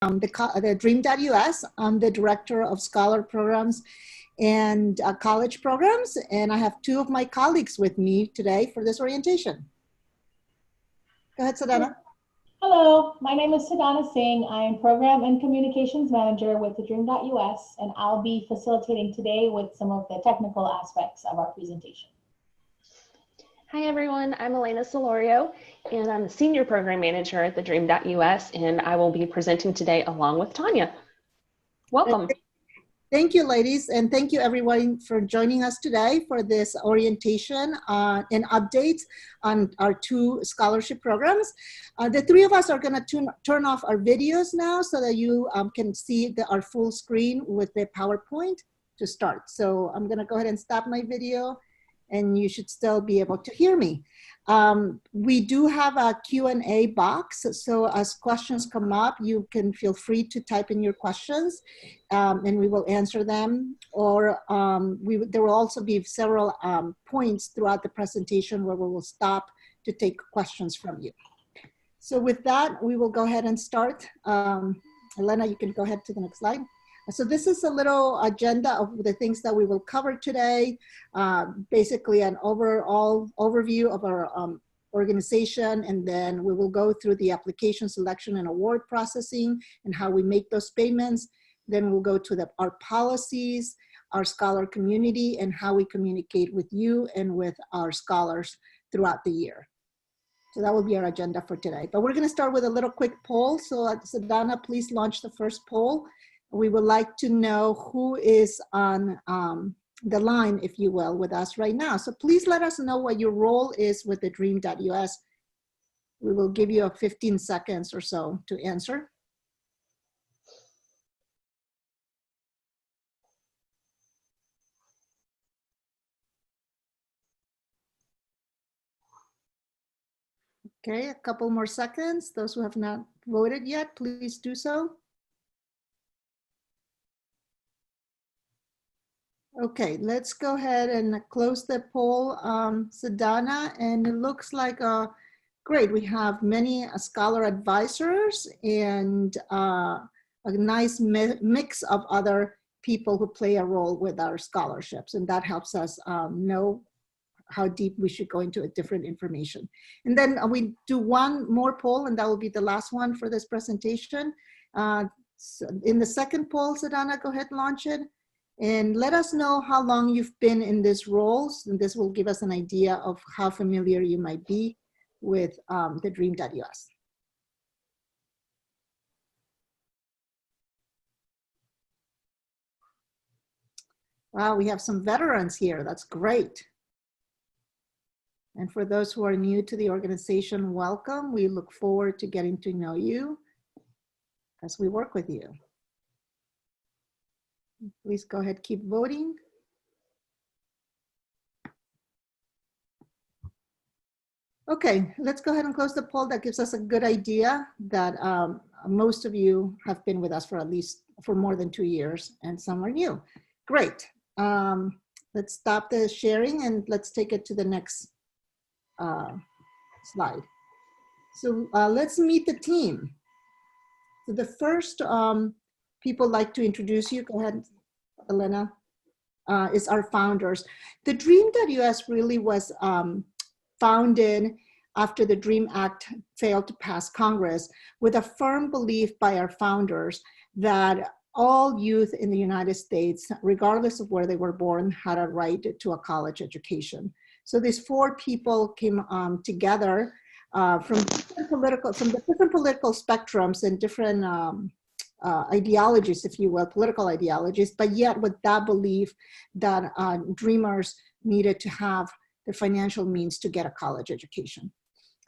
the Dream.Us. I'm the Director of Scholar Programs and College Programs, and I have two of my colleagues with me today for this orientation. Go ahead, Sadhana. Hello, my name is Sadhana Singh. I am Program and Communications Manager with TheDream.Us, and I'll be facilitating today with some of the technical aspects of our presentation. Hi everyone, I'm Elena Solorio, and I'm the Senior Program Manager at TheDream.Us, and I will be presenting today along with Tanya. Welcome. Thank you, ladies, and thank you everyone for joining us today for this orientation and updates on our two scholarship programs. The three of us are going to turn off our videos now so that you can see our full screen with the PowerPoint to start. So I'm going to go ahead and stop my video, and you should still be able to hear me. We do have a Q&A box, so as questions come up, you can feel free to type in your questions, and we will answer them. Or there will also be several points throughout the presentation where we will stop to take questions from you. So with that, we will go ahead and start. Elena, you can go ahead to the next slide. So this is a little agenda of the things that we will cover today. Basically an overall overview of our organization, and then we will go through the application selection and award processing and how we make those payments. Then we'll go to our policies, our scholar community, and how we communicate with you and with our scholars throughout the year. So that will be our agenda for today. But we're gonna start with a little quick poll. So Sadhana, please launch the first poll. We would like to know who is on the line, if you will, with us right now. So please let us know what your role is with the Dream.Us. We will give you 15 seconds or so to answer. Okay, a couple more seconds. Those who have not voted yet, please do so. Okay, let's go ahead and close the poll, Sadhana, and it looks like great. We have many scholar advisors and a nice mix of other people who play a role with our scholarships, and that helps us know how deep we should go into different information. And then we do one more poll, and that will be the last one for this presentation. So in the second poll, Sadhana, go ahead and launch it. And let us know how long you've been in this role. And this will give us an idea of how familiar you might be with the Dream.Us. Wow, we have some veterans here. That's great. And for those who are new to the organization, welcome. We look forward to getting to know you as we work with you. Please go ahead, keep voting. Okay, let's go ahead and close the poll. That gives us a good idea that most of you have been with us for more than 2 years, and some are new. Great. Let's stop the sharing and let's take it to the next slide. So let's meet the team. So the first people like to introduce you, go ahead, Elena, is our founders. The Dream.Us really was founded after the DREAM Act failed to pass Congress, with a firm belief by our founders that all youth in the United States, regardless of where they were born, had a right to a college education. So these four people came together from the different political spectrums and different ideologies, if you will, political ideologies, but yet with that belief that dreamers needed to have the financial means to get a college education.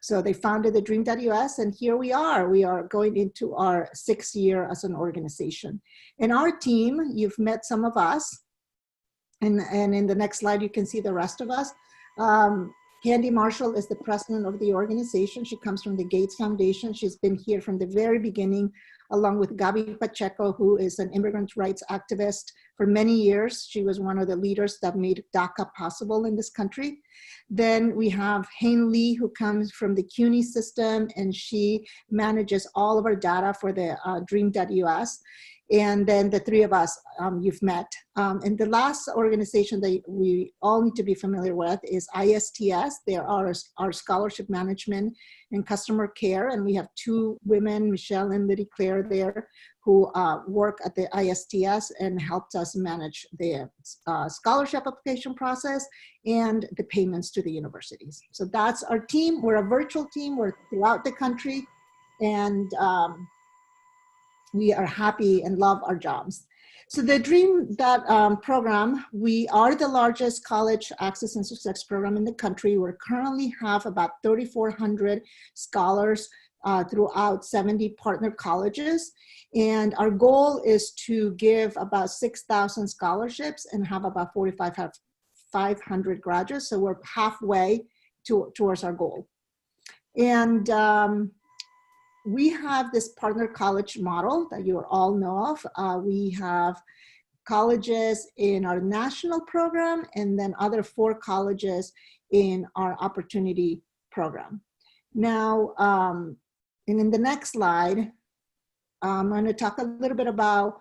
So they founded the Dream.Us, and here we are. We are going into our 6th year as an organization. In our team, you've met some of us, and in the next slide, you can see the rest of us. Candy Marshall is the president of the organization. She comes from the Gates Foundation. She's been here from the very beginning, along with Gabi Pacheco, who is an immigrant rights activist for many years. She was one of the leaders that made DACA possible in this country. Then we have Hain Lee, who comes from the CUNY system, and she manages all of our data for the Dream.Us. And then the three of us you've met. And the last organization that we all need to be familiar with is ISTS. They are our scholarship management and customer care. And we have two women, Michelle and Liddy Claire there, who work at the ISTS and helped us manage the scholarship application process and the payments to the universities. So that's our team. We're a virtual team. We're throughout the country. And we are happy and love our jobs. So the Dream program, we are the largest college access and success program in the country. We currently have about 3,400 scholars throughout 70 partner colleges. And our goal is to give about 6,000 scholarships and have about 4,500 graduates. So we're halfway towards our goal. And we have this partner college model that you all know of. We have colleges in our national program and then other 4 colleges in our opportunity program. Now, and in the next slide, I'm going to talk a little bit about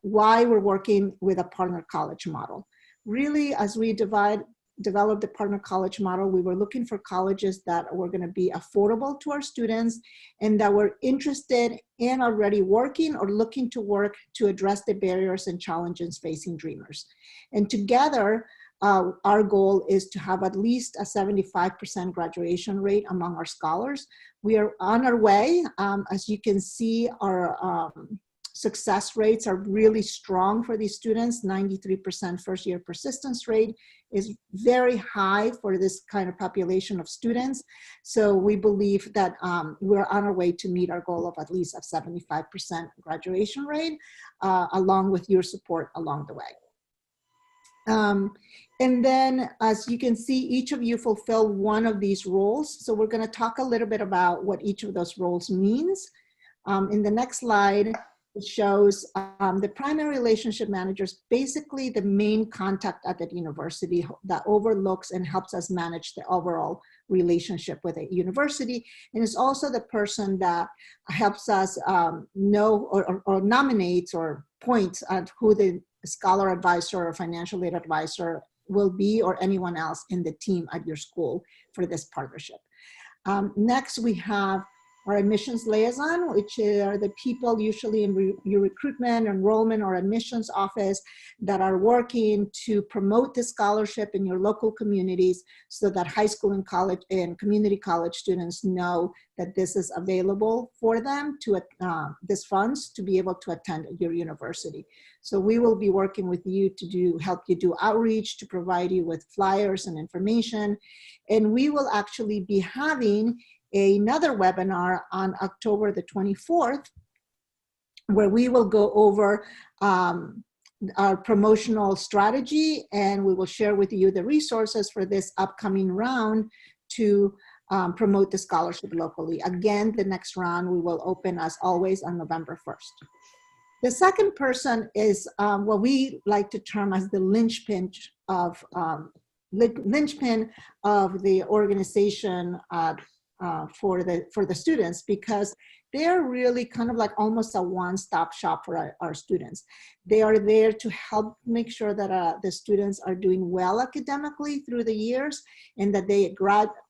why we're working with a partner college model. Really, as we developed the partner college model, we were looking for colleges that were going to be affordable to our students and that were interested in already working or looking to work to address the barriers and challenges facing dreamers. And together, our goal is to have at least a 75% graduation rate among our scholars. We are on our way. As you can see, our success rates are really strong for these students. 93% first year persistence rate is very high for this kind of population of students. So we believe that we're on our way to meet our goal of at least a 75% graduation rate, along with your support along the way. And then, as you can see, each of you fulfill one of these roles. So we're going to talk a little bit about what each of those roles means. In the next slide, it shows the primary relationship managers, basically the main contact at the university that overlooks and helps us manage the overall relationship with a university. And it's also the person that helps us know or nominates or points at who the scholar advisor or financial aid advisor will be, or anyone else in the team at your school for this partnership. Next, we have our admissions liaison, which are the people usually in your recruitment, enrollment, or admissions office that are working to promote the scholarship in your local communities so that high school and college and community college students know that this is available for them, to this funds to be able to attend your university. So we will be working with you to help you do outreach, to provide you with flyers and information. And we will actually be having another webinar on October the 24th, where we will go over our promotional strategy, and we will share with you the resources for this upcoming round to promote the scholarship locally. Again, the next round we will open, as always, on November 1st. The second person is what we like to term as the linchpin of the organization for the students, because they're really kind of like almost a one-stop shop for our students. They are there to help make sure that the students are doing well academically through the years and that they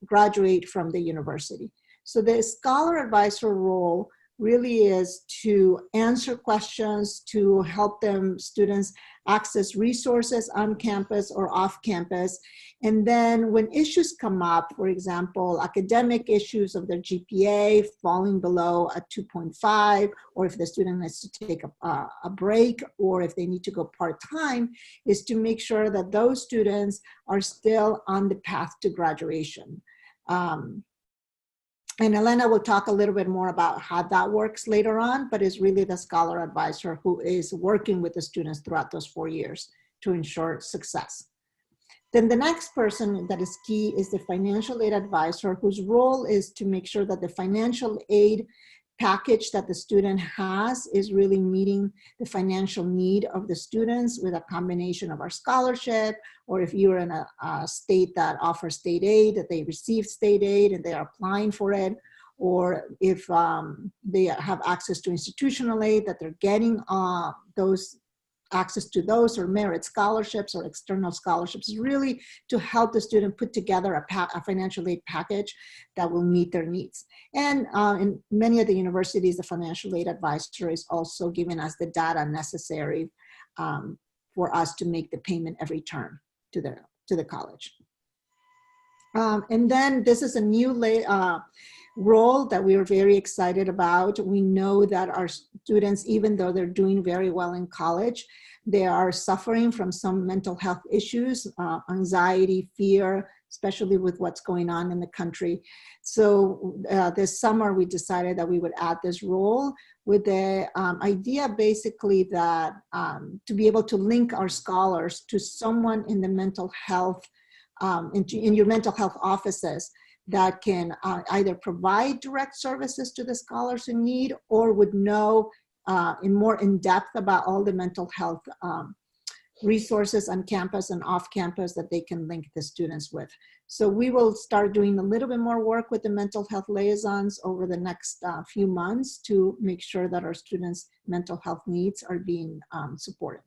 graduate from the university. So the scholar advisor role really is to answer questions, to help students access resources on campus or off campus. And then when issues come up, for example, academic issues of their GPA falling below a 2.5, or if the student needs to take a break, or if they need to go part-time, is to make sure that those students are still on the path to graduation. And Elena will talk a little bit more about how that works later on, but is really the scholar advisor who is working with the students throughout those 4 years to ensure success. Then the next person that is key is the financial aid advisor, whose role is to make sure that the financial aid package that the student has is really meeting the financial need of the students with a combination of our scholarship, or if you're in a state that offers state aid, that they receive state aid and they are applying for it, or if they have access to institutional aid, that they're getting those access to those, or merit scholarships or external scholarships, is really to help the student put together a financial aid package that will meet their needs. And in many of the universities, the financial aid advisor is also giving us the data necessary for us to make the payment every term to the college. And then this is a new role that we are very excited about. We know that our students, even though they're doing very well in college, they are suffering from some mental health issues, anxiety, fear, especially with what's going on in the country. So this summer we decided that we would add this role with the idea basically that to be able to link our scholars to someone in the mental health, in your mental health offices, that can either provide direct services to the scholars in need, or would know in depth about all the mental health resources on campus and off campus that they can link the students with. So we will start doing a little bit more work with the mental health liaisons over the next few months to make sure that our students' mental health needs are being supported.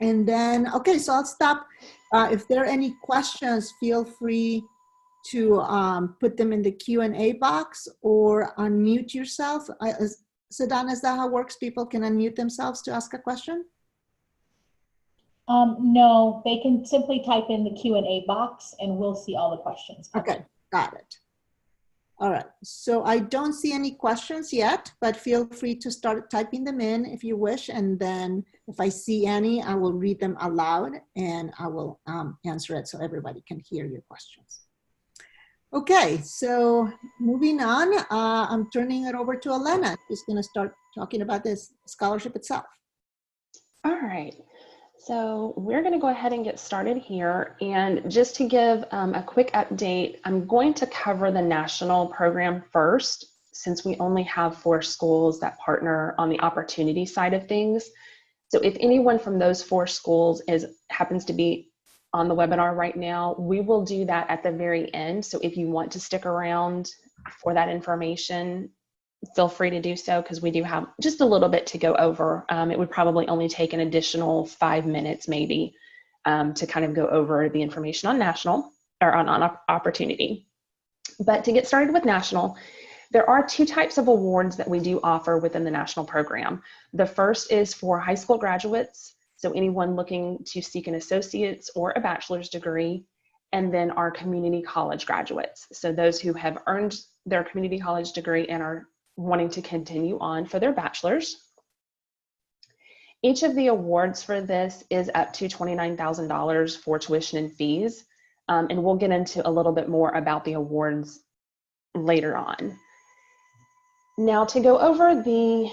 And then, okay, so I'll stop. If there are any questions, feel free to put them in the Q&A box or unmute yourself. Sedana, is that how it works? People can unmute themselves to ask a question? No, they can simply type in the Q&A box and we'll see all the questions. Okay, got it. All right, so I don't see any questions yet, but feel free to start typing them in if you wish. And then if I see any, I will read them aloud and I will answer it so everybody can hear your questions. Okay, so moving on, I'm turning it over to Elena, who's going to start talking about this scholarship itself. All right, so we're going to go ahead and get started here. And just to give a quick update, I'm going to cover the national program first, since we only have 4 schools that partner on the opportunity side of things. So if anyone from those 4 schools happens to be on the webinar right now, we will do that at the very end. So if you want to stick around for that information, feel free to do so, because we do have just a little bit to go over. It would probably only take an additional 5 minutes maybe to kind of go over the information on national, or on opportunity. But to get started with national, there are 2 types of awards that we do offer within the national program. The first is for high school graduates, so anyone looking to seek an associate's or a bachelor's degree, and then our community college graduates. So those who have earned their community college degree and are wanting to continue on for their bachelor's. Each of the awards for this is up to $29,000 for tuition and fees. And we'll get into a little bit more about the awards later on. Now, to go over the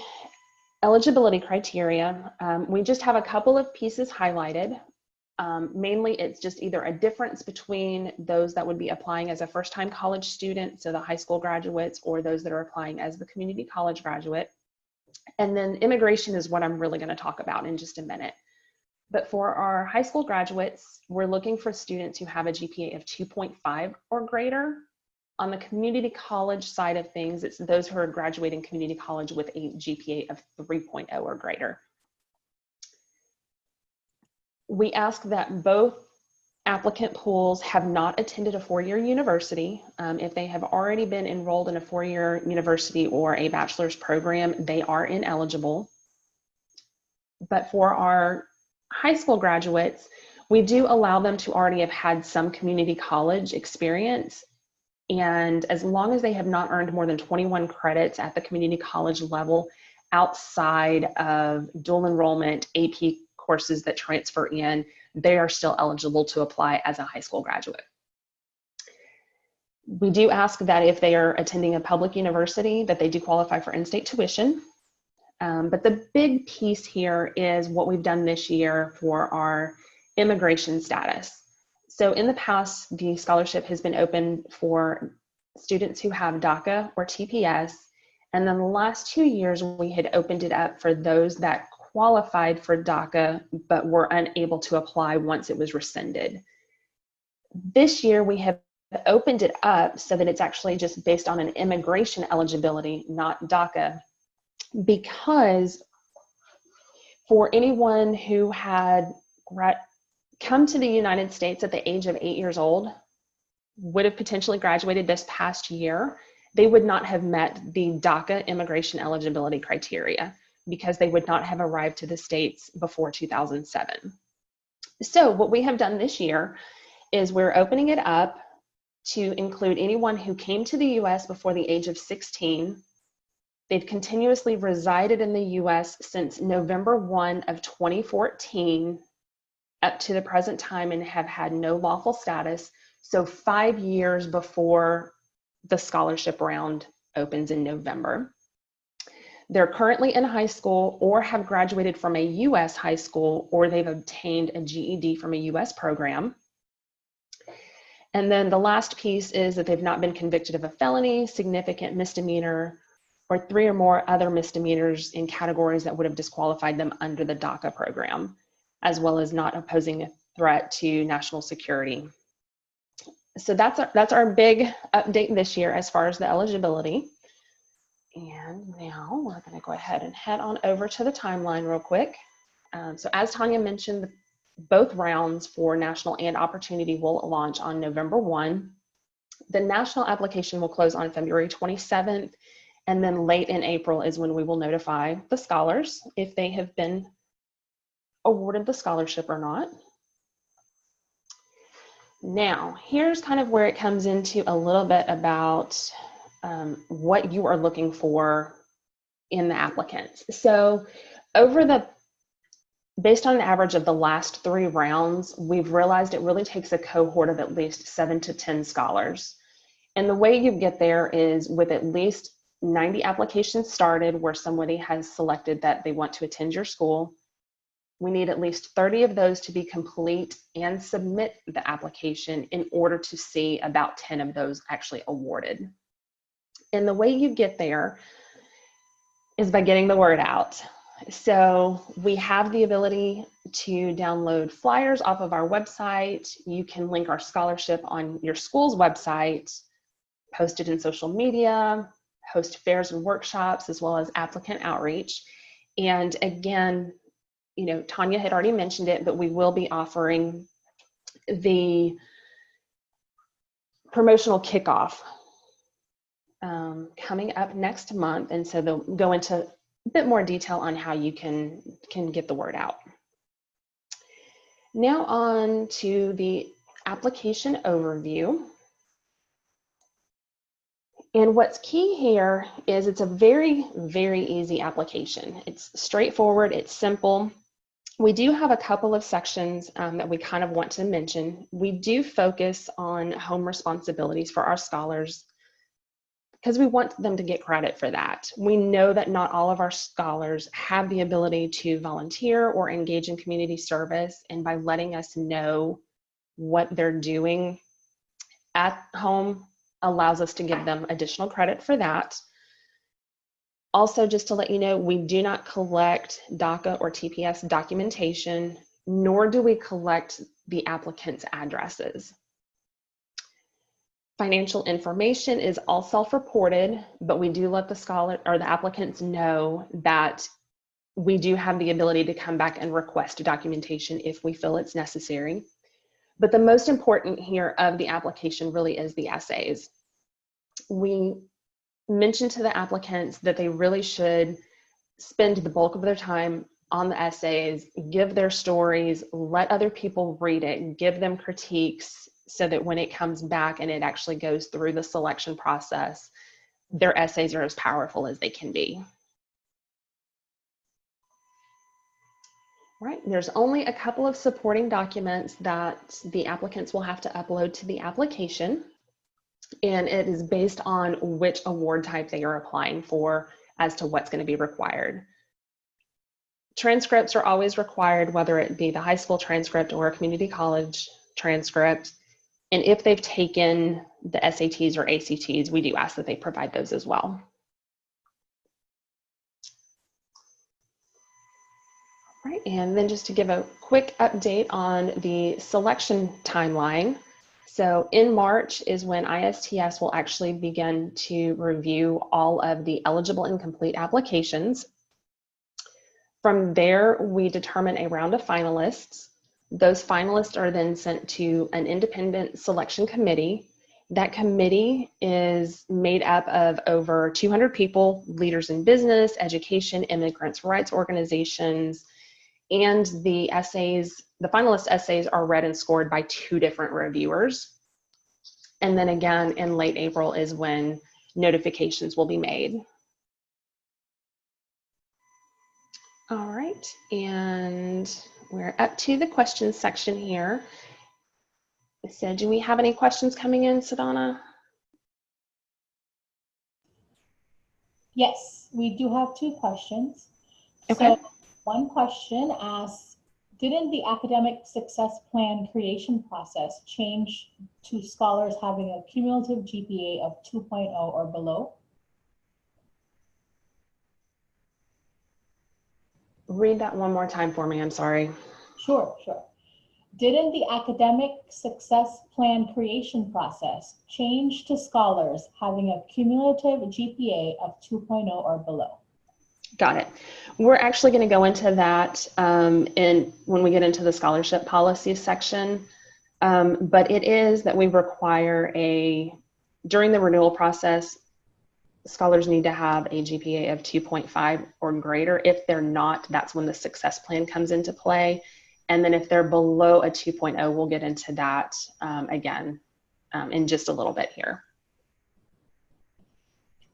eligibility criteria, we just have a couple of pieces highlighted. Mainly it's just either a difference between those that would be applying as a first-time college student, so the high school graduates, or those that are applying as the community college graduate. And then immigration is what I'm really going to talk about in just a minute. But for our high school graduates, we're looking for students who have a GPA of 2.5 or greater. On the community college side of things, it's those who are graduating community college with a GPA of 3.0 or greater. We ask that both applicant pools have not attended a 4-year university. If they have already been enrolled in a 4-year university or a bachelor's program, they are ineligible. But for our high school graduates, we do allow them to already have had some community college experience. And as long as they have not earned more than 21 credits at the community college level outside of dual enrollment AP courses that transfer in, they are still eligible to apply as a high school graduate. We do ask that if they are attending a public university, that they do qualify for in-state tuition. But the big piece here is what we've done this year for our immigration status. So in the past, the scholarship has been open for students who have DACA or TPS. And then the last 2 years, we had opened it up for those that qualified for DACA, but were unable to apply once it was rescinded. This year, we have opened it up so that it's actually just based on an immigration eligibility, not DACA, because for anyone who had come to the United States at the age of 8 years old, would have potentially graduated this past year, they would not have met the DACA immigration eligibility criteria because they would not have arrived to the States before 2007. So what we have done this year is we're opening it up to include anyone who came to the US before the age of 16. They've continuously resided in the US since November 1 of 2014 up to the present time and have had no lawful status. So 5 years before the scholarship round opens in November. They're currently in high school or have graduated from a US high school, or they've obtained a GED from a US program. And then the last piece is that they've not been convicted of a felony, significant misdemeanor, or 3 or more other misdemeanors in categories that would have disqualified them under the DACA program, as well as not posing a threat to national security. So that's our big update this year as far as the eligibility. And now we're going to go ahead and head on over to the timeline real quick. So as Tanya mentioned, both rounds for National and Opportunity will launch on November 1. The National application will close on February 27th, and then late in April is when we will notify the scholars if they have been awarded the scholarship or not. Now, here's kind of where it comes into a little bit about what you are looking for in the applicants. So based on an average of the last 3 rounds, we've realized it really takes a cohort of at least 7 to 10 scholars. And the way you get there is with at least 90 applications started where somebody has selected that they want to attend your school. We need at least 30 of those to be complete and submit the application in order to see about 10 of those actually awarded. And the way you get there is by getting the word out. So we have the ability to download flyers off of our website. You can link our scholarship on your school's website, post it in social media, host fairs and workshops, as well as applicant outreach. And again, you know, Tanya had already mentioned it, but we will be offering the promotional kickoff coming up next month. And so they'll go into a bit more detail on how you can get the word out. Now on to the application overview. And what's key here is it's a very, very easy application. It's straightforward, it's simple. We do have a couple of sections that we kind of want to mention. We do focus on home responsibilities for our scholars because we want them to get credit for that. We know that not all of our scholars have the ability to volunteer or engage in community service, and by letting us know what they're doing at home allows us to give them additional credit for that. Also, just to let you know, we do not collect DACA or TPS documentation, nor do we collect the applicant's addresses. Financial information is all self-reported, but we do let the scholar or the applicants know that we do have the ability to come back and request documentation if we feel it's necessary. But the most important here of the application really is the essays. We mentioned to the applicants that they really should spend the bulk of their time on the essays, give their stories, let other people read it, give them critiques so that when it comes back and it actually goes through the selection process, their essays are as powerful as they can be. Right, there's only a couple of supporting documents that the applicants will have to upload to the application, and it is based on which award type they are applying for as to what's going to be required. transcripts are always required, whether it be the high school transcript or a community college transcript. And if they've taken the SATs or ACTs, we do ask that they provide those as well. All right, and then just to give a quick update on the selection timeline. So in March is when ISTS will actually begin to review all of the eligible and complete applications. From there, we determine a round of finalists. Those finalists are then sent to an independent selection committee. That committee is made up of over 200 people, leaders in business, education, immigrants' rights organizations, and the essays, the finalist essays are read and scored by 2 different reviewers. And then again, in late April is when notifications will be made. All right, and we're up to the questions section here. So do we have any questions coming in, Sadhana? Yes, we do have 2 questions. Okay. So one question asks, didn't the academic success plan creation process change to scholars having a cumulative GPA of 2.0 or below? Read that one more time for me, I'm sorry. Sure. Didn't the academic success plan creation process change to scholars having a cumulative GPA of 2.0 or below? Got it. We're actually going to go into that when we get into the scholarship policy section. But it is that we require during the renewal process, scholars need to have a GPA of 2.5 or greater. If they're not, that's when the success plan comes into play. And then if they're below a 2.0, we'll get into that again in just a little bit here.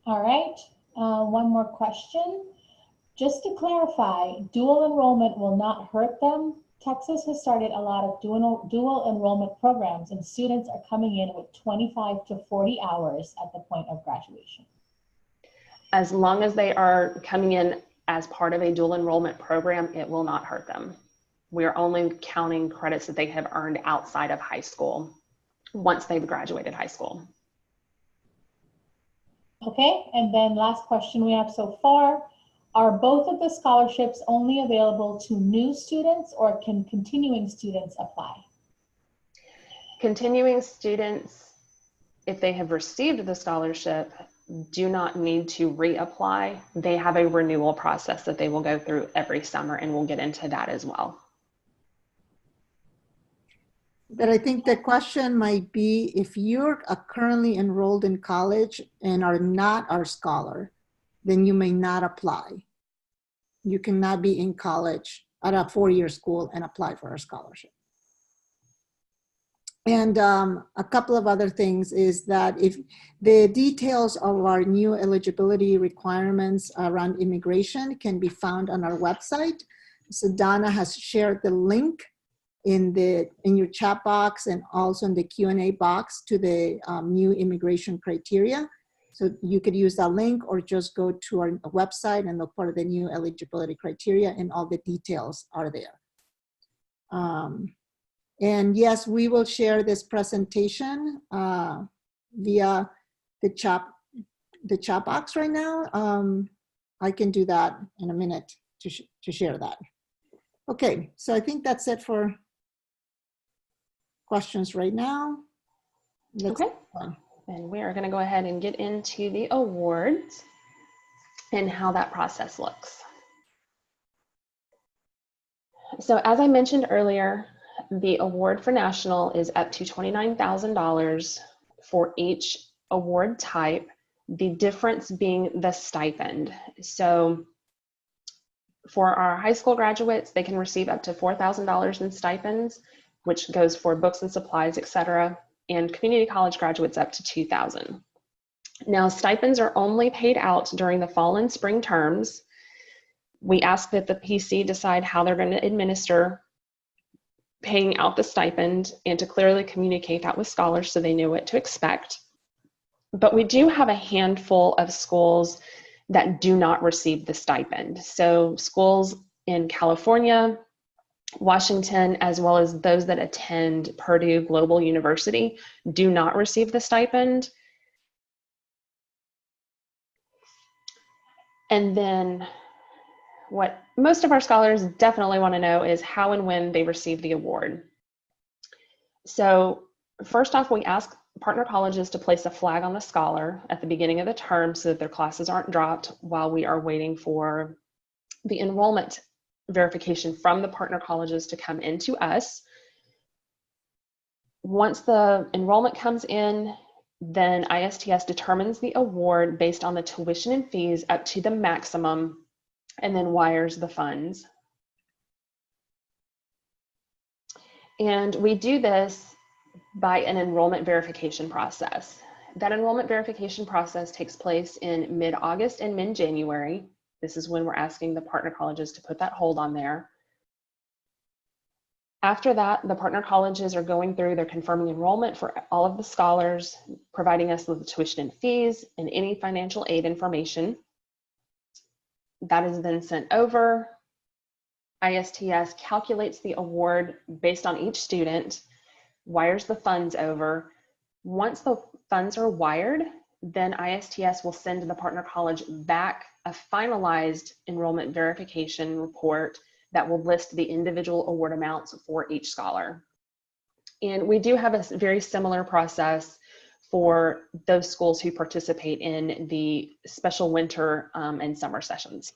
All right, one more question. Just to clarify, dual enrollment will not hurt them. Texas has started a lot of dual enrollment programs, and students are coming in with 25 to 40 hours at the point of graduation. As long as they are coming in as part of a dual enrollment program, it will not hurt them. We're only counting credits that they have earned outside of high school once they've graduated high school. Okay, and then last question we have so far. Are both of the scholarships only available to new students, or can continuing students apply? Continuing students, if they have received the scholarship, do not need to reapply. They have a renewal process that they will go through every summer, and we'll get into that as well. But I think the question might be, if you're currently enrolled in college and are not our scholar, then you may not apply. You cannot be in college at a 4-year school and apply for our scholarship. And a couple of other things is that if the details of our new eligibility requirements around immigration can be found on our website. So Donna has shared the link in your chat box and also in the Q&A box to the new immigration criteria. So you could use that link or just go to our website and look for the new eligibility criteria, and all the details are there. And yes, we will share this presentation via the chat box right now. I can do that in a minute to share that. Okay, so I think that's it for questions right now. Okay, and we are going to go ahead and get into the awards and how that process looks. So as I mentioned earlier, the award for national is up to $29,000 for each award type, the difference being the stipend. So for our high school graduates, they can receive up to $4,000 in stipends, which goes for books and supplies, etc. And community college graduates up to $2,000. Now, stipends are only paid out during the fall and spring terms. We ask that the PC decide how they're going to administer paying out the stipend and to clearly communicate that with scholars so they know what to expect. But we do have a handful of schools that do not receive the stipend. So schools in California, Washington, as well as those that attend Purdue Global University, do not receive the stipend. And then what most of our scholars definitely want to know is how and when they receive the award. So first off, we ask partner colleges to place a flag on the scholar at the beginning of the term so that their classes aren't dropped while we are waiting for the enrollment verification from the partner colleges to come into us. Once the enrollment comes in, then ISTS determines the award based on the tuition and fees up to the maximum and then wires the funds. And we do this by an enrollment verification process. That enrollment verification process takes place in mid-August and mid-January. This is when we're asking the partner colleges to put that hold on there. After that, the partner colleges are going through, they're confirming enrollment for all of the scholars, providing us with the tuition and fees and any financial aid information. That is then sent over. ISTS calculates the award based on each student, wires the funds over. Once the funds are wired, then ISTS will send the partner college back a finalized enrollment verification report that will list the individual award amounts for each scholar. And we do have a very similar process for those schools who participate in the special winter and summer sessions.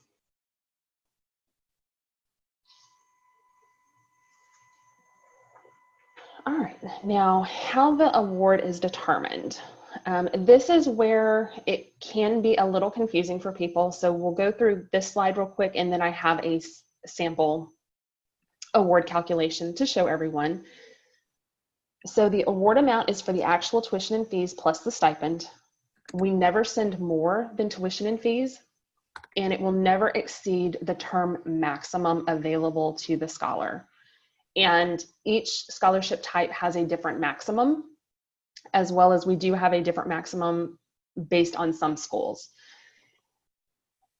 All right, now how the award is determined. This is where it can be a little confusing for people. So we'll go through this slide real quick, and then I have a sample award calculation to show everyone. So the award amount is for the actual tuition and fees plus the stipend. We never send more than tuition and fees, and it will never exceed the term maximum available to the scholar. And each scholarship type has a different maximum, as well as we do have a different maximum based on some schools.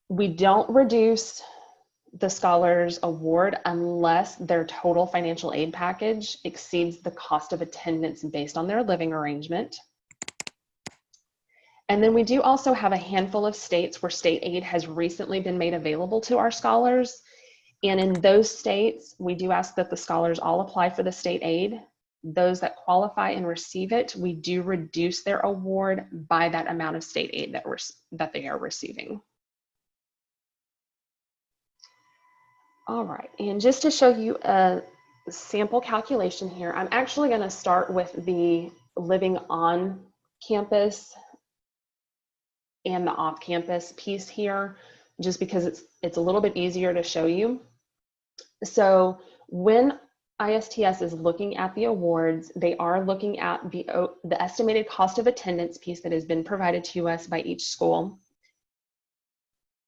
We don't reduce the scholar's award unless their total financial aid package exceeds the cost of attendance based on their living arrangement. And then we do also have a handful of states where state aid has recently been made available to our scholars. And in those states, we do ask that the scholars all apply for the state aid. Those that qualify and receive it, we do reduce their award by that amount of state aid that they are receiving. All right, and just to show you a sample calculation here, I'm actually going to start with the living on campus and the off-campus piece here, just because it's a little bit easier to show you. So when ISTS is looking at the awards, they are looking at the estimated cost of attendance piece that has been provided to us by each school,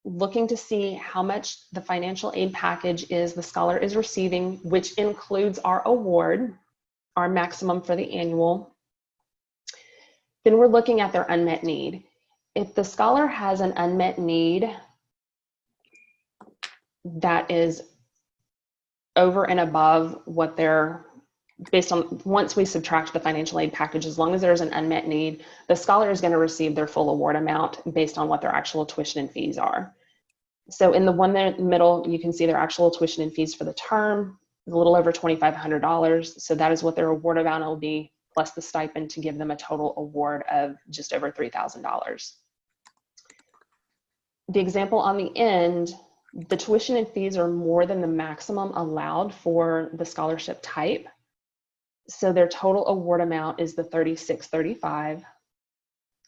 looking to see how much the financial aid package is the scholar is receiving, which includes our award, our maximum for the annual. Then we're looking at their unmet need. If the scholar has an unmet need that is over and above what they're based on, once we subtract the financial aid package, as long as there's an unmet need, the scholar is going to receive their full award amount based on what their actual tuition and fees are. So in the one there in the middle, you can see their actual tuition and fees for the term is a little over $2,500. So that is what their award amount will be, plus the stipend, to give them a total award of just over $3,000. The example on the end, the tuition and fees are more than the maximum allowed for the scholarship type. So their total award amount is the $36.35.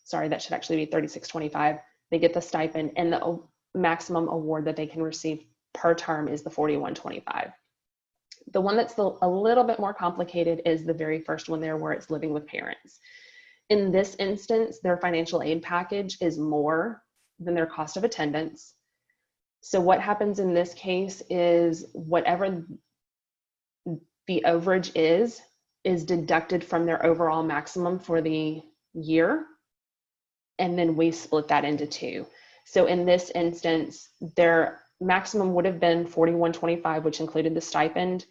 Sorry, that should actually be $36.25. They get the stipend, and the maximum award that they can receive per term is the $41.25. The one that's a little bit more complicated is the very first one there, where it's living with parents. In this instance, their financial aid package is more than their cost of attendance. So what happens in this case is whatever the overage is deducted from their overall maximum for the year, and then we split that into two. So in this instance, their maximum would have been $41.25, which included the stipend.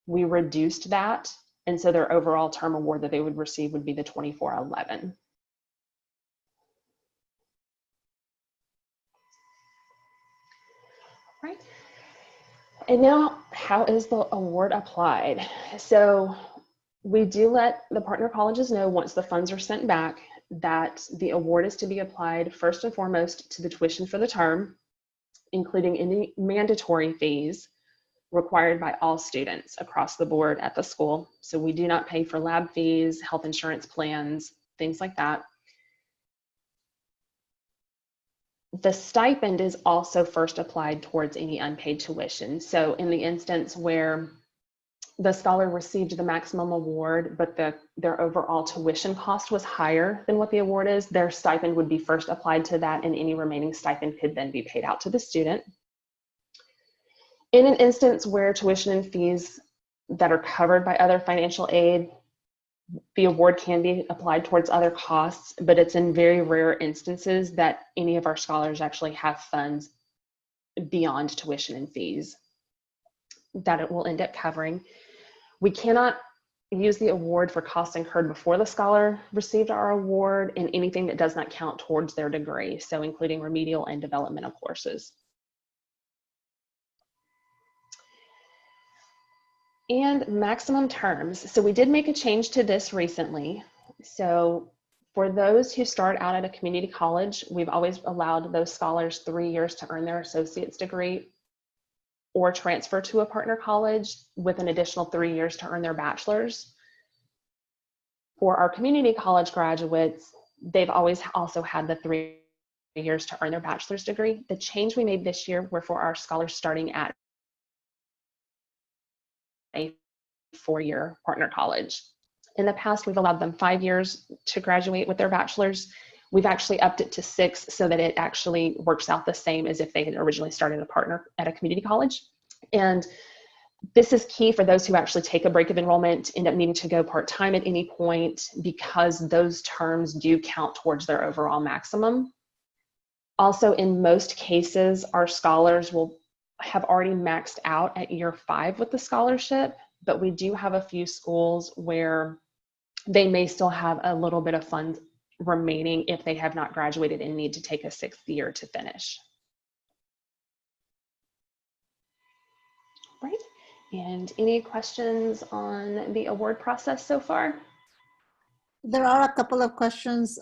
We reduced that, and so their overall term award that they would receive would be the $24.11. Right. And now, how is the award applied? So we do let the partner colleges know once the funds are sent back that the award is to be applied first and foremost to the tuition for the term, including any mandatory fees required by all students across the board at the school. So we do not pay for lab fees, health insurance plans, things like that. The stipend is also first applied towards any unpaid tuition. So in the instance where the scholar received the maximum award, but their overall tuition cost was higher than what the award is, their stipend would be first applied to that, and any remaining stipend could then be paid out to the student. In an instance where tuition and fees that are covered by other financial aid, the award can be applied towards other costs, but it's in very rare instances that any of our scholars actually have funds beyond tuition and fees that it will end up covering. We cannot use the award for costs incurred before the scholar received our award and anything that does not count towards their degree, so including remedial and developmental courses. And maximum terms. So we did make a change to this recently. So for those who start out at a community college, we've always allowed those scholars 3 years to earn their associate's degree or transfer to a partner college with an additional 3 years to earn their bachelor's. For our community college graduates, they've always also had the 3 years to earn their bachelor's degree. The change we made this year were for our scholars starting at a 4-year partner college. In the past, we've allowed them 5 years to graduate with their bachelor's. We've actually upped it to 6 so that it actually works out the same as if they had originally started a partner at a community college. And this is key for those who actually take a break of enrollment, end up needing to go part-time at any point, because those terms do count towards their overall maximum. Also, in most cases, our scholars will have already maxed out at year 5 with the scholarship, but we do have a few schools where they may still have a little bit of funds remaining if they have not graduated and need to take a 6th year to finish. Right. And any questions on the award process so far? There are a couple of questions,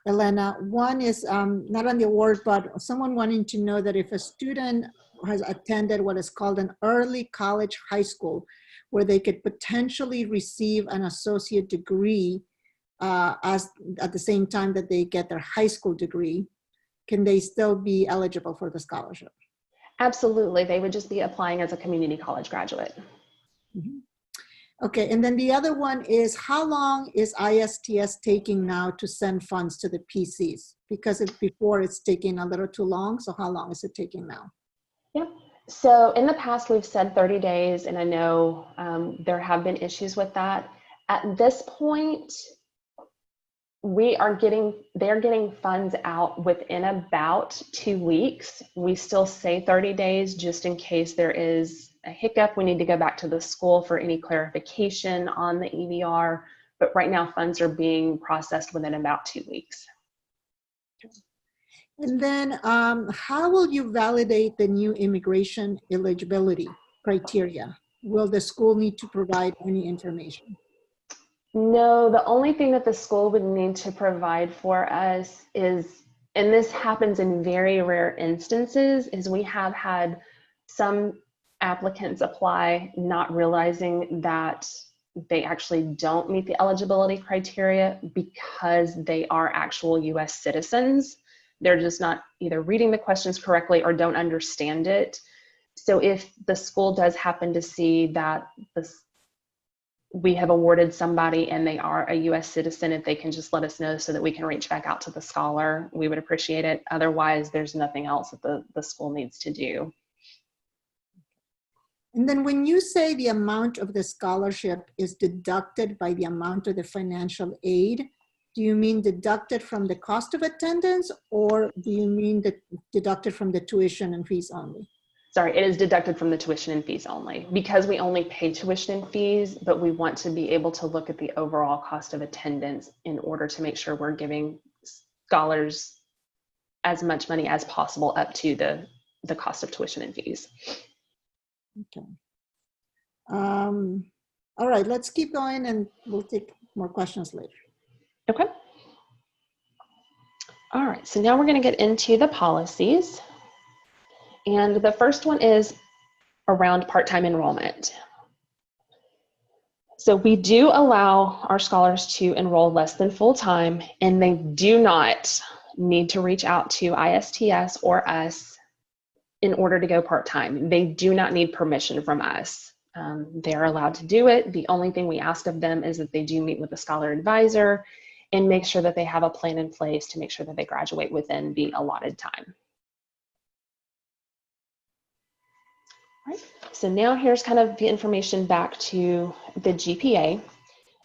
Elena. One is not on the award, but someone wanting to know that if a student has attended what is called an early college high school, where they could potentially receive an associate degree as at the same time that they get their high school degree, can they still be eligible for the scholarship? Absolutely. They would just be applying as a community college graduate. Mm-hmm. Okay, and then the other one is, how long is ISTS taking now to send funds to the PCs? Because before it's taking a little too long, so how long is it taking now? Yeah, so in the past we've said 30 days, and I know there have been issues with that. At this point, they're getting funds out within about 2 weeks. We still say 30 days just in case there is a hiccup. We need to go back to the school for any clarification on the EVR, but right now funds are being processed within about 2 weeks. And then how will you validate the new immigration eligibility criteria? Will the school need to provide any information? No, the only thing that the school would need to provide for us is, and this happens in very rare instances, is we have had some applicants apply not realizing that they actually don't meet the eligibility criteria because they are actual US citizens. They're just not either reading the questions correctly or don't understand it. So if the school does happen to see that we have awarded somebody and they are a US citizen, if they can just let us know so that we can reach back out to the scholar, we would appreciate it. Otherwise, there's nothing else that the school needs to do. And then when you say the amount of the scholarship is deducted by the amount of the financial aid, Do you mean deducted from the cost of attendance, or do you mean deducted from the tuition and fees only? Sorry, it is deducted from the tuition and fees only, because we only pay tuition and fees, but we want to be able to look at the overall cost of attendance in order to make sure we're giving scholars as much money as possible up to the cost of tuition and fees. Okay. All right, let's keep going and we'll take more questions later. Okay. All right, so now we're going to get into the policies. And the first one is around part-time enrollment. So we do allow our scholars to enroll less than full-time, and they do not need to reach out to ISTS or us in order to go part-time. They do not need permission from us. They're allowed to do it. The only thing we ask of them is that they do meet with a scholar advisor and make sure that they have a plan in place to make sure that they graduate within the allotted time. All right. So now here's kind of the information back to the GPA.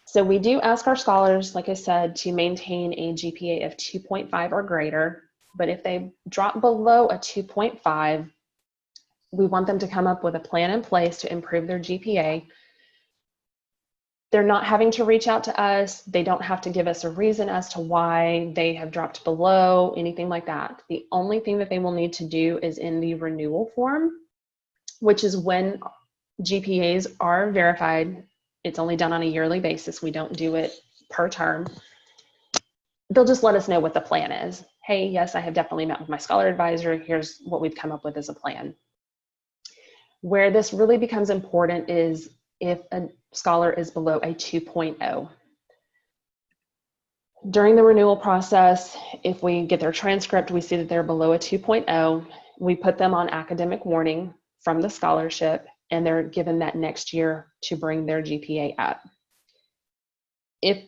So we do ask our scholars, like I said, to maintain a GPA of 2.5 or greater, but if they drop below a 2.5, we want them to come up with a plan in place to improve their GPA. They're not having to reach out to us. They don't have to give us a reason as to why they have dropped below, anything like that. The only thing that they will need to do is in the renewal form, which is when GPAs are verified. It's only done on a yearly basis. We don't do it per term. They'll just let us know what the plan is. Hey, yes, I have definitely met with my scholar advisor. Here's what we've come up with as a plan. Where this really becomes important is if a scholar is below a 2.0. During the renewal process, if we get their transcript, we see that they're below a 2.0, we put them on academic warning from the scholarship, and they're given that next year to bring their GPA up. If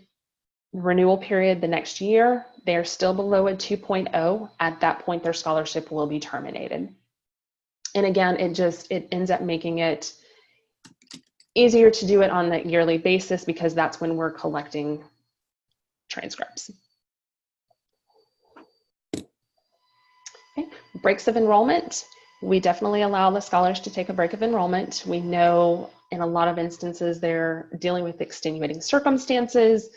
renewal period the next year, they're still below a 2.0, at that point their scholarship will be terminated. And again, it ends up making it easier to do it on a yearly basis because that's when we're collecting transcripts. Okay. Breaks of enrollment. We definitely allow the scholars to take a break of enrollment. We know in a lot of instances they're dealing with extenuating circumstances.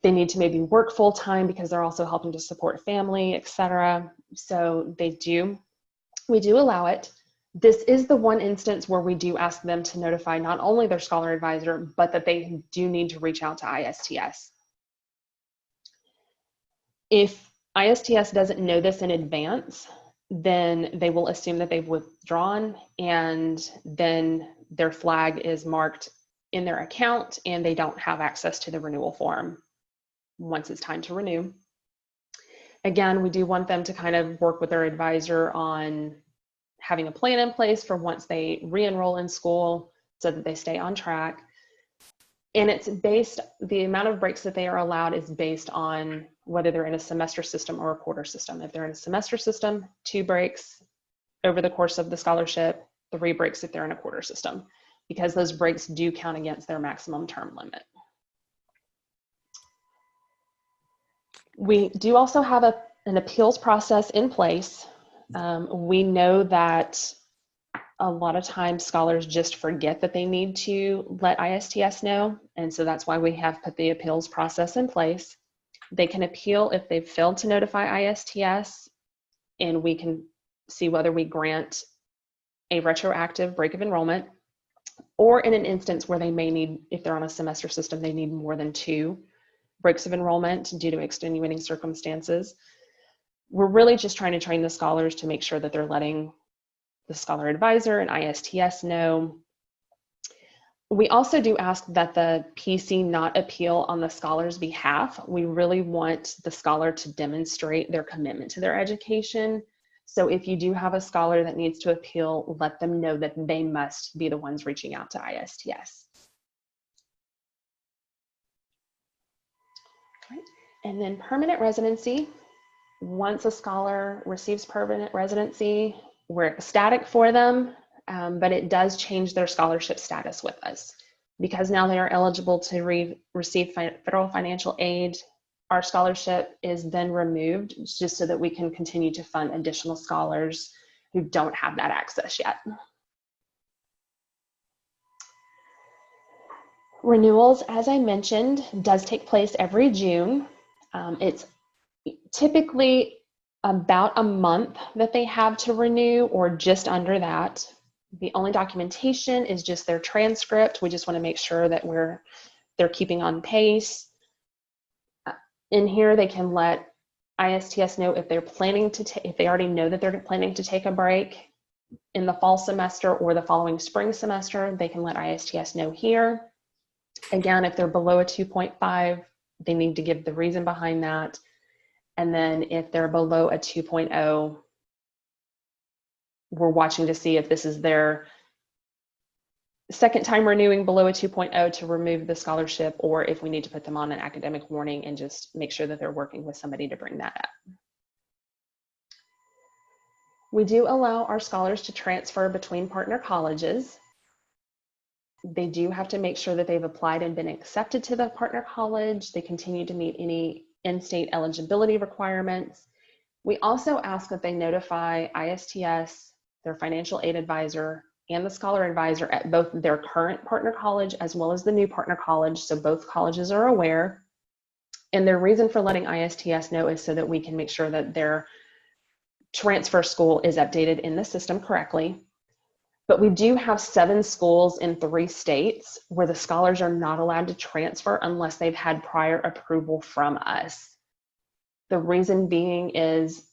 They need to maybe work full time because they're also helping to support family, etc. So we do allow it. This is the one instance where we do ask them to notify not only their scholar advisor, but that they do need to reach out to ISTS. If ISTS doesn't know this in advance, then they will assume that they've withdrawn, and then their flag is marked in their account and they don't have access to the renewal form once it's time to renew. Again, we do want them to kind of work with their advisor on having a plan in place for once they re-enroll in school so that they stay on track. And the amount of breaks that they are allowed is based on whether they're in a semester system or a quarter system. If they're in a semester system, 2 breaks over the course of the scholarship, 3 breaks if they're in a quarter system, because those breaks do count against their maximum term limit. We do also have an appeals process in place. We know that a lot of times scholars just forget that they need to let ISTS know, and so that's why we have put the appeals process in place. They can appeal if they've failed to notify ISTS, and we can see whether we grant a retroactive break of enrollment, or in an instance where they may need, if they're on a semester system, they need more than 2 breaks of enrollment due to extenuating circumstances. We're really just trying to train the scholars to make sure that they're letting the scholar advisor and ISTS know. We also do ask that the PC not appeal on the scholar's behalf. We really want the scholar to demonstrate their commitment to their education. So if you do have a scholar that needs to appeal, let them know that they must be the ones reaching out to ISTS. Right. And then permanent residency. Once a scholar receives permanent residency, we're ecstatic for them, but it does change their scholarship status with us, because now they are eligible to receive federal financial aid our scholarship is then removed just so that we can continue to fund additional scholars who don't have that access yet. Renewals, as I mentioned, does take place every June. It's typically about a month that they have to renew, or just under that. The only documentation is just their transcript. We just want to make sure that they're keeping on pace. In here, they can let ISTS know if they're planning to if they already know that they're planning to take a break in the fall semester or the following spring semester. They can let ISTS know here. Again, if they're below a 2.5, they need to give the reason behind that. And then if they're below a 2.0, we're watching to see if this is their second time renewing below a 2.0 to remove the scholarship, or if we need to put them on an academic warning and just make sure that they're working with somebody to bring that up. We do allow our scholars to transfer between partner colleges. They do have to make sure that they've applied and been accepted to the partner college. They continue to meet any in-state eligibility requirements. We also ask that they notify ISTS, their financial aid advisor, and the scholar advisor at both their current partner college as well as the new partner college, so both colleges are aware. And their reason for letting ISTS know is so that we can make sure that their transfer school is updated in the system correctly. But we do have 7 schools in 3 states where the scholars are not allowed to transfer unless they've had prior approval from us. The reason being is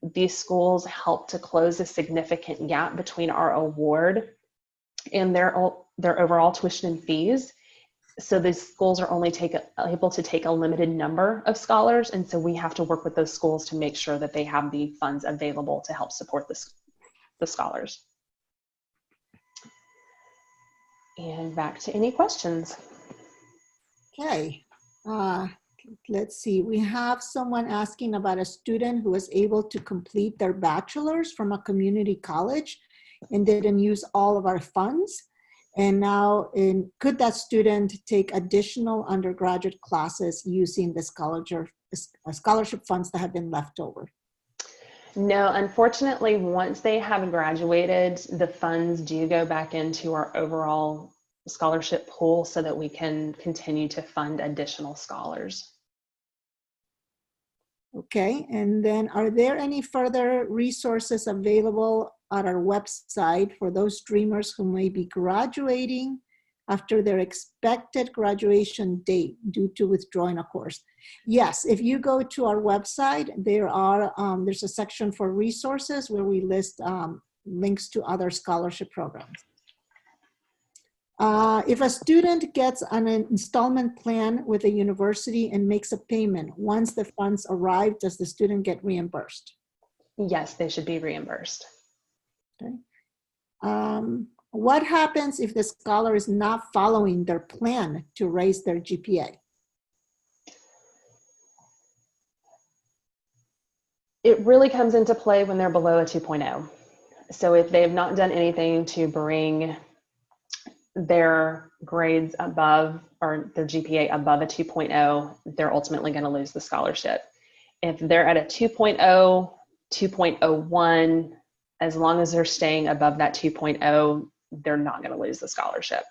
these schools help to close a significant gap between our award and their overall tuition and fees. So these schools are only able to take a limited number of scholars, and so we have to work with those schools to make sure that they have the funds available to help support the scholars. And back to any questions. Okay, let's see. We have someone asking about a student who was able to complete their bachelor's from a community college and didn't use all of our funds. And now, could that student take additional undergraduate classes using the scholarship funds that have been left over? No, unfortunately, once they have graduated, the funds do go back into our overall scholarship pool so that we can continue to fund additional scholars. Okay, and then are there any further resources available at our website for those dreamers who may be graduating after their expected graduation date due to withdrawing a course? Yes, if you go to our website, there's a section for resources where we list links to other scholarship programs. If a student gets an installment plan with a university and makes a payment, once the funds arrive, does the student get reimbursed? Yes, they should be reimbursed. Okay. What happens if the scholar is not following their plan to raise their GPA? It really comes into play when they're below a 2.0. So if they have not done anything to bring their grades above, or their GPA above a 2.0, they're ultimately going to lose the scholarship. If they're at a 2.0, 2.01, as long as they're staying above that 2.0, they're not going to lose the scholarship.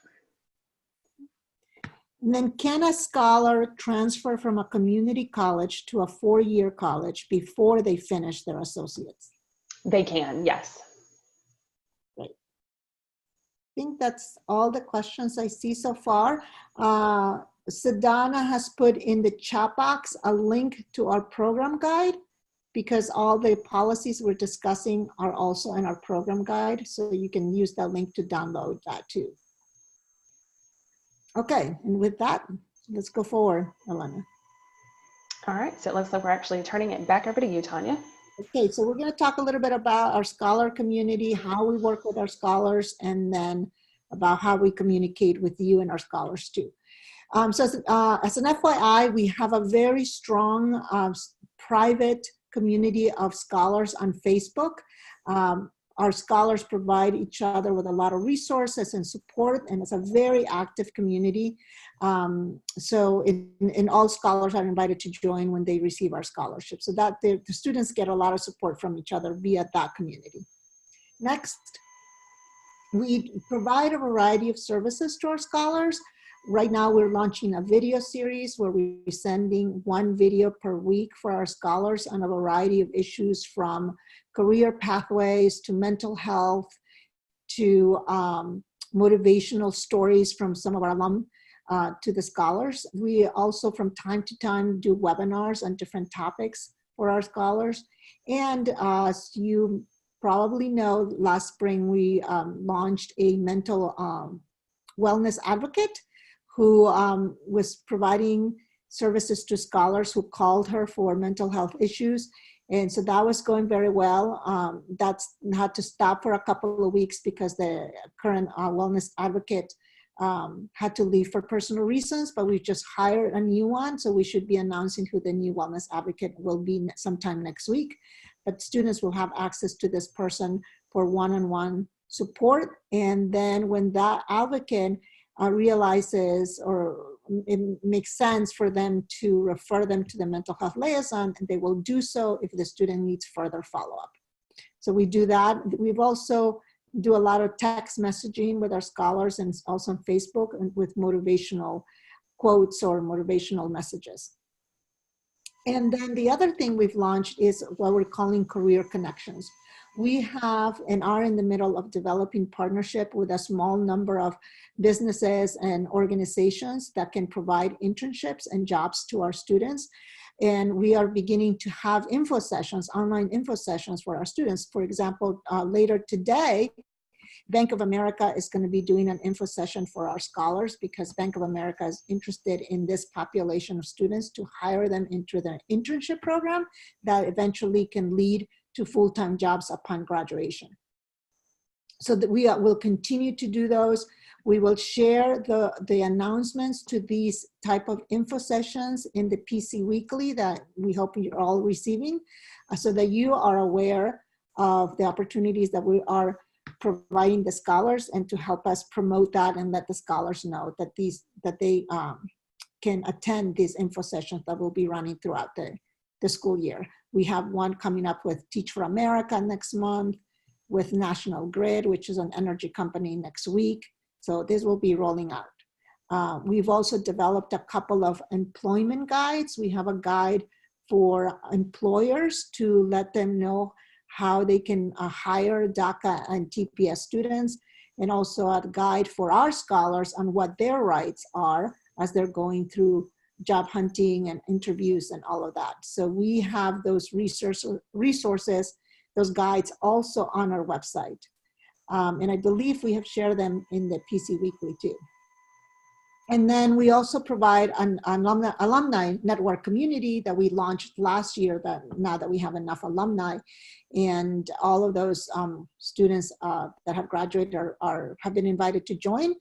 And then can a scholar transfer from a community college to a 4-year college before they finish their associates? They can, yes. Great. I think that's all the questions I see so far. Sadana has put in the chat box a link to our program guide, because all the policies we're discussing are also in our program guide. So you can use that link to download that too. Okay, and with that, let's go forward, Elena. All right, so it looks like we're actually turning it back over to you, Tanya. Okay, so we're going to talk a little bit about our scholar community, how we work with our scholars, and then about how we communicate with you and our scholars too. So as an FYI, we have a very strong private community of scholars on Facebook. Our scholars provide each other with a lot of resources and support, and it's a very active community. And all scholars are invited to join when they receive our scholarship, so that the students get a lot of support from each other via that community. Next, we provide a variety of services to our scholars. Right now, we're launching a video series where we're sending one video per week for our scholars on a variety of issues, from career pathways to mental health to motivational stories from some of our alum to the scholars. We also, from time to time, do webinars on different topics for our scholars. And as you probably know, last spring we launched a mental wellness advocate who was providing services to scholars who called her for mental health issues. And so that was going very well. That's had to stop for a couple of weeks because the current wellness advocate had to leave for personal reasons, but we just hired a new one. So we should be announcing who the new wellness advocate will be sometime next week. But students will have access to this person for one-on-one support. And then when that advocate realizes or it makes sense for them to refer them to the mental health liaison, and they will do so if the student needs further follow-up. So we do that. We've also do a lot of text messaging with our scholars, and also on Facebook with motivational quotes or motivational messages. And then the other thing we've launched is what we're calling Career Connections. We have and are in the middle of developing partnership with a small number of businesses and organizations that can provide internships and jobs to our students. And we are beginning to have info sessions, online info sessions for our students. For example, later today, Bank of America is going to be doing an info session for our scholars because Bank of America is interested in this population of students to hire them into their internship program that eventually can lead to full-time jobs upon graduation. So that we will continue to do those. We will share the announcements to these type of info sessions in the PC Weekly that we hope you're all receiving, so that you are aware of the opportunities that we are providing the scholars, and to help us promote that and let the scholars know that they can attend these info sessions that will be running throughout the school year. We have one coming up with Teach for America next month, with National Grid, which is an energy company, next week. So this will be rolling out. We've also developed a couple of employment guides. We have a guide for employers to let them know how they can hire DACA and TPS students, and also a guide for our scholars on what their rights are as they're going through job hunting and interviews and all of that. So we have those resources, those guides also on our website. And I believe we have shared them in the PC Weekly too. And then we also provide an alumni network community that we launched last year, that now that we have enough alumni, and all of those students that have graduated have been invited to join.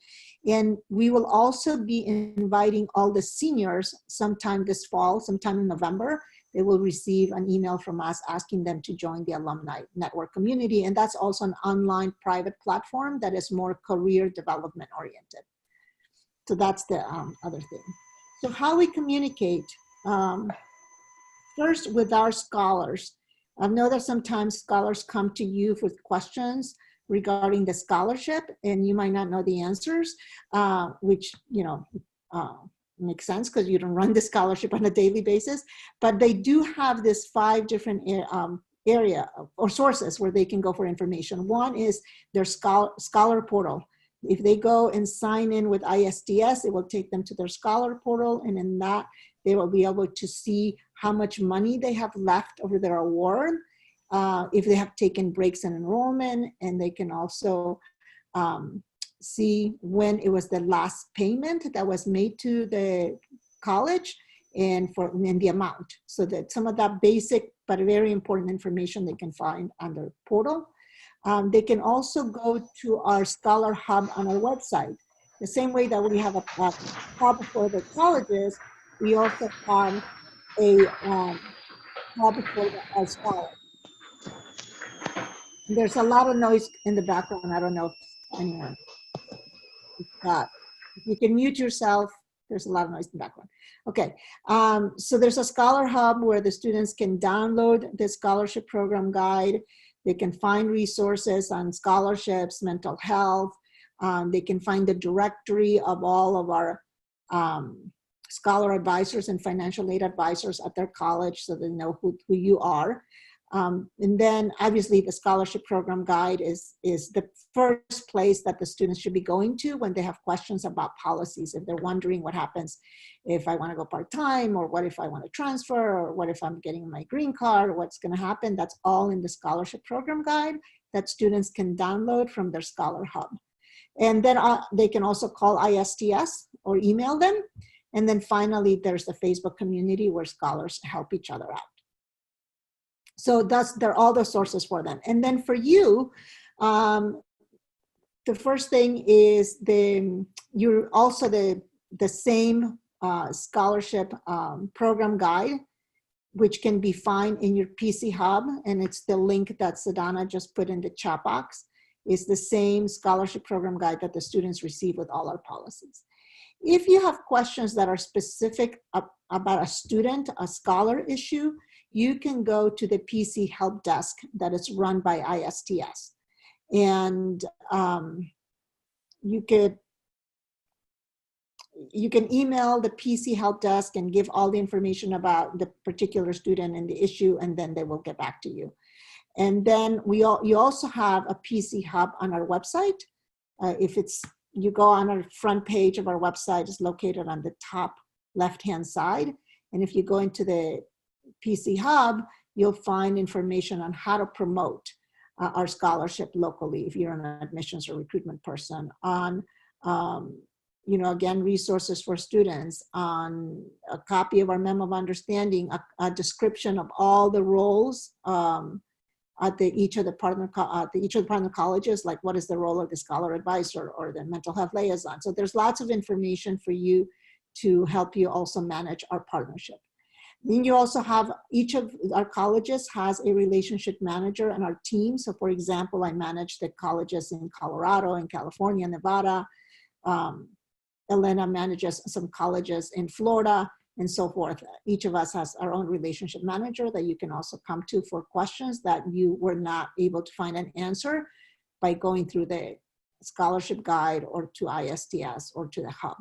And we will also be inviting all the seniors sometime this fall, sometime in November. They will receive an email from us asking them to join the alumni network community. And that's also an online private platform that is more career development oriented. So that's the other thing. So how we communicate, first with our scholars. I know that sometimes scholars come to you with questions regarding the scholarship, and you might not know the answers, which makes sense because you don't run the scholarship on a daily basis. But they do have this 5 different area or sources where they can go for information. One is their scholar portal. If they go and sign in with ISDS, it will take them to their scholar portal, and in that they will be able to see how much money they have left over their award, if they have taken breaks in enrollment, and they can also see when it was the last payment that was made to the college and the amount. So that some of that basic but very important information they can find on their portal. They can also go to our Scholar Hub on our website. The same way that we have a hub for the colleges, we also have a hub for our scholars. There's a lot of noise in the background. I don't know if anyone got. If you can mute yourself, there's a lot of noise in the background. Okay, so there's a Scholar Hub where the students can download the scholarship program guide. They can find resources on scholarships, mental health. They can find the directory of all of our scholar advisors and financial aid advisors at their college so they know who you are. And then obviously the scholarship program guide is the first place that the students should be going to when they have questions about policies. If they're wondering what happens if I want to go part-time, or what if I want to transfer, or what if I'm getting my green card, or what's going to happen, that's all in the scholarship program guide that students can download from their Scholar Hub. And then they can also call ISTS or email them. And then finally, there's the Facebook community where scholars help each other out. So they're all the sources for them. And then for you, the first thing is you're also the same scholarship program guide, which can be found in your PC Hub. And it's the link that Sedana just put in the chat box. Is the same scholarship program guide that the students receive with all our policies. If you have questions that are specific about a student, a scholar issue, you can go to the PC help desk that is run by ISTS. And you can email the PC help desk and give all the information about the particular student and the issue, and then they will get back to you. And then you also have a PC Hub on our website. You go on our front page of our website, it's located on the top left-hand side. And if you go into the PC Hub, you'll find information on how to promote our scholarship locally if you're an admissions or recruitment person, on again, resources for students, on a copy of our memo of understanding, a description of all the roles at each of the partner colleges, like what is the role of the scholar advisor or the mental health liaison. So there's lots of information for you to help you also manage our partnership. Then you also have, each of our colleges has a relationship manager on our team. So for example, I manage the colleges in Colorado and California, Nevada. Elena manages some colleges in Florida, and so forth. Each of us has our own relationship manager that you can also come to for questions that you were not able to find an answer by going through the scholarship guide or to ISTS or to the Hub.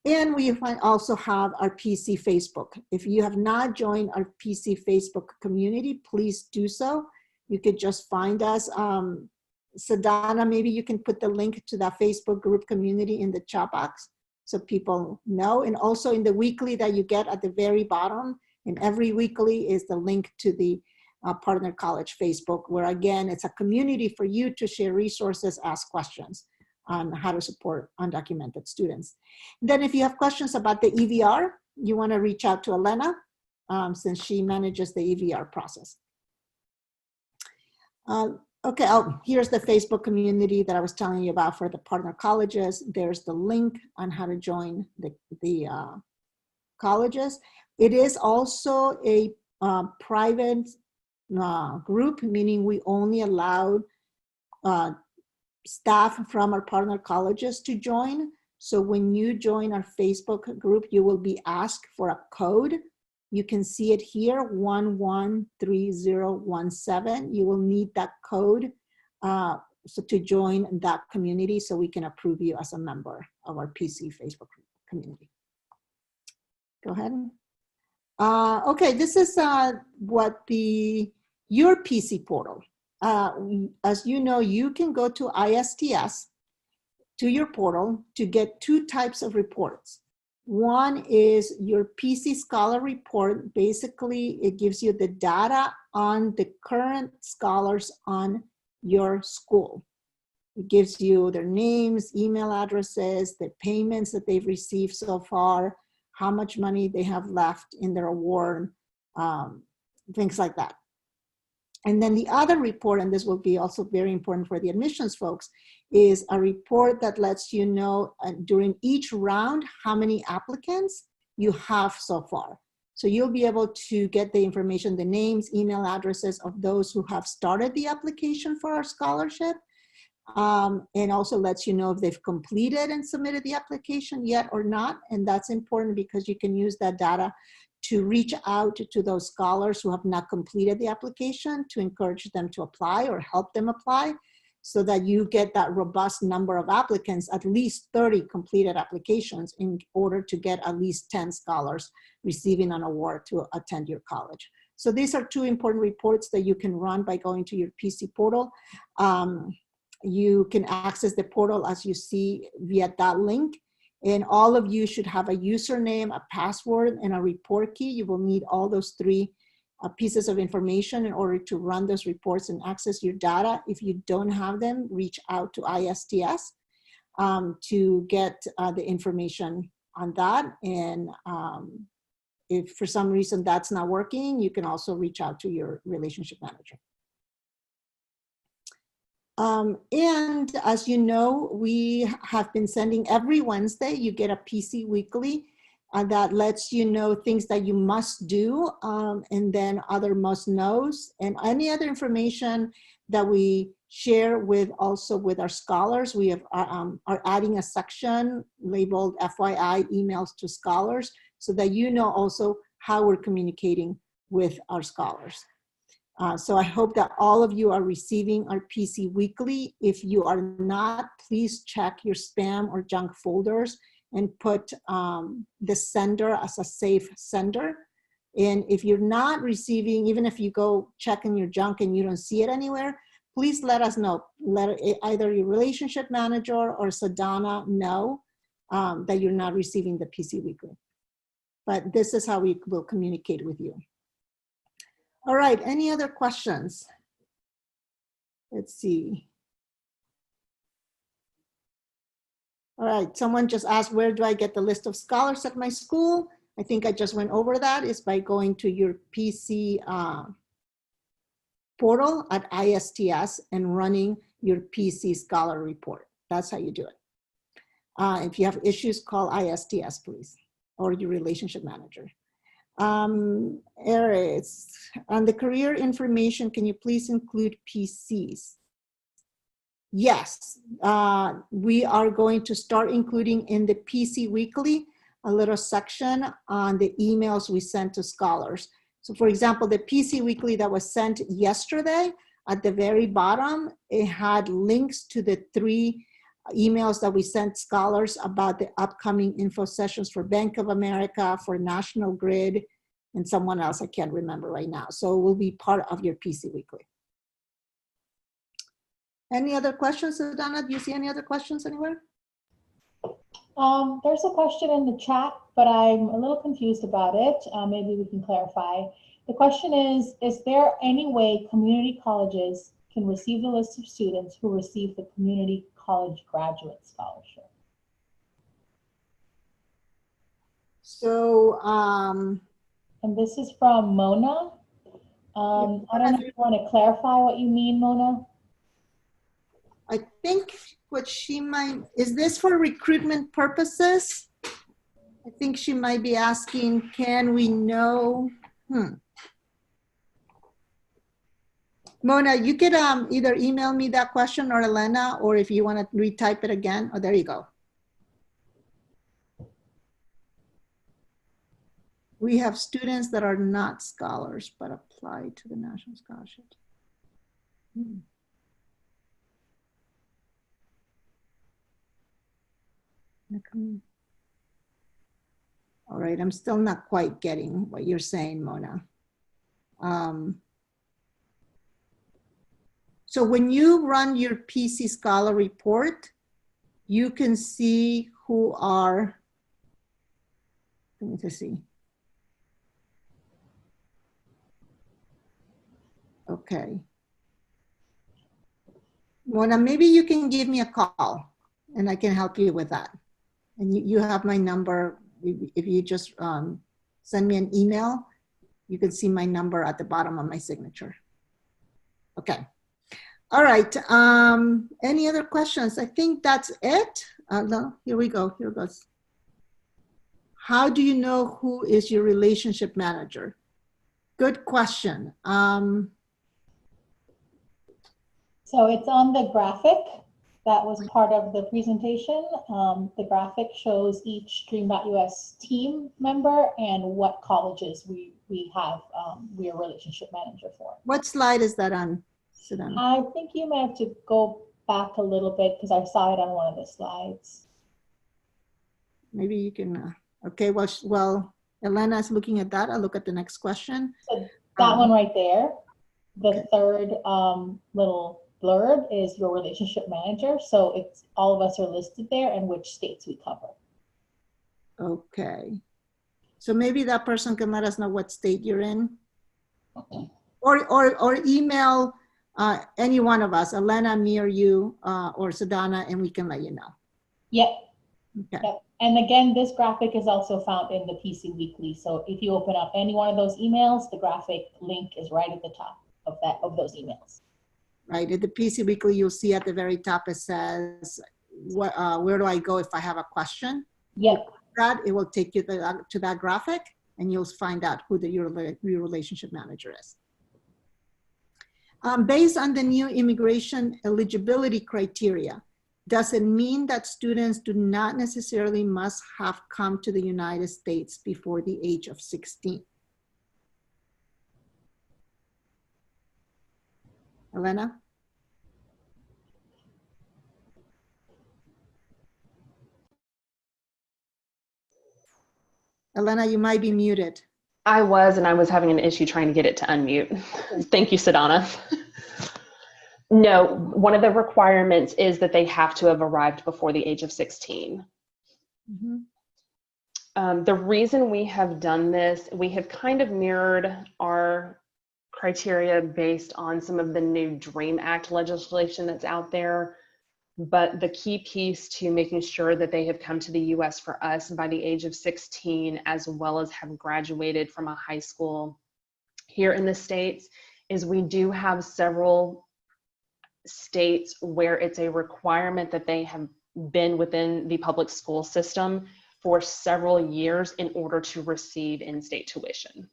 And we also have our PC Facebook. If you have not joined our PC Facebook community, please do so. You could just find us. Sedana, maybe you can put the link to that Facebook group community in the chat box so people know. And also in the weekly that you get at the very bottom, in every weekly is the link to the Partner College Facebook, where again, it's a community for you to share resources, ask questions on how to support undocumented students. Then if you have questions about the EVR, you want to reach out to Elena since she manages the EVR process. Okay, here's the Facebook community that I was telling you about for the partner colleges. There's the link on how to join the colleges. It is also a private group, meaning we only allow staff from our partner colleges to join. So when you join our Facebook group, you will be asked for a code. You can see it here, 113017. You will need that code so to join that community so we can approve you as a member of our PC Facebook community. Go ahead. Okay, this is what your PC portal. As you know, you can go to ISTS, to your portal, to get two types of reports. One is your PC Scholar report. Basically, it gives you the data on the current scholars on your school. It gives you their names, email addresses, the payments that they've received so far, how much money they have left in their award, things like that. And then the other report, and this will be also very important for the admissions folks, is a report that lets you know during each round how many applicants you have so far. So you'll be able to get the information, the names, email addresses of those who have started the application for our scholarship. And also lets you know if they've completed and submitted the application yet or not. And that's important because you can use that data to reach out to those scholars who have not completed the application to encourage them to apply or help them apply, so that you get that robust number of applicants, at least 30 completed applications in order to get at least 10 scholars receiving an award to attend your college. So these are two important reports that you can run by going to your PC portal. You can access the portal as you see via that link. And all of you should have a username, a password, and a report key. You will need all those three pieces of information in order to run those reports and access your data. If you don't have them, reach out to ISTS to get the information on that. And if for some reason that's not working, you can also reach out to your relationship manager. And as you know, we have been sending every Wednesday, you get a PC weekly that lets you know things that you must do, and then other must knows, and any other information that we share with also with our scholars. We have, are adding a section labeled FYI emails to scholars, so that you know also how we're communicating with our scholars. So I hope that all of you are receiving our PC weekly. If you are not, please check your spam or junk folders and put the sender as a safe sender. And if you're not receiving, even if you go check in your junk and you don't see it anywhere, please let us know. Let either your relationship manager or Sadhana know that you're not receiving the PC weekly. But this is how we will communicate with you. All right, any other questions? Let's see. All right, someone just asked, where do I get the list of scholars at my school? I think I just went over that. Is by going to your PC portal at ISTS and running your PC scholar report. That's how you do it. If you have issues, call ISTS, please, or your relationship manager. Areas on the career information, can you please include PCs? Yes, we are going to start including in the PC weekly a little section on the emails we send to scholars. So for example, the PC weekly that was sent yesterday, at the very bottom, it had links to the 3 emails that we sent scholars about the upcoming info sessions for Bank of America, for National Grid, and someone else I can't remember right now. So it will be part of your PC weekly. Any other questions, Donna? Do you see any other questions anywhere? There's a question in the chat, but I'm a little confused about it. Maybe we can clarify. The question is there any way community colleges can receive the list of students who receive the community college graduate scholarship? So, and this is from Mona. I don't know if you want to clarify what you mean, Mona. I think what she might, is this for recruitment purposes? I think she might be asking, can we know? Mona, you could either email me that question, or Elena, or if you want to retype it again. Oh, there you go. We have students that are not scholars, but apply to the National Scholarship. All right, I'm still not quite getting what you're saying, Mona. So when you run your PC Scholar report, you can see who are, let me just see. Okay. Mona, maybe you can give me a call and I can help you with that. And you have my number. If you just send me an email, you can see my number at the bottom of my signature. Okay. All right. Any other questions? I think that's it. No, here we go. Here goes. How do you know who is your relationship manager? Good question. So it's on the graphic that was part of the presentation. The graphic shows each Dream.Us team member and what colleges we have, we are relationship manager for. What slide is that on, Sedona? I think you might have to go back a little bit because I saw it on one of the slides. Maybe you can, okay, well, Elena's looking at that. I'll look at the next question. So that one right there, the third little blurb is your relationship manager. So it's all of us are listed there and which states we cover. Okay. So maybe that person can let us know what state you're in. Or email any one of us, Elena, me, or you, or Sedona, and we can let you know. Yep. Okay. Yep. And again, this graphic is also found in the PC Weekly. So if you open up any one of those emails, the graphic link is right at the top of those emails. Right, at the PC Weekly, you'll see at the very top, it says, where do I go if I have a question? Yep. That, it will take you to that graphic, and you'll find out who your relationship manager is. Based on the new immigration eligibility criteria, does it mean that students do not necessarily must have come to the United States before the age of 16? Elena? Elena, you might be muted. I was having an issue trying to get it to unmute. Thank you, Sedona. No, one of the requirements is that they have to have arrived before the age of 16. Mm-hmm. The reason we have done this, we have kind of mirrored our criteria based on some of the new DREAM Act legislation that's out there. But the key piece to making sure that they have come to the US for us by the age of 16, as well as have graduated from a high school here in the States, is we do have several states where it's a requirement that they have been within the public school system for several years in order to receive in-state tuition.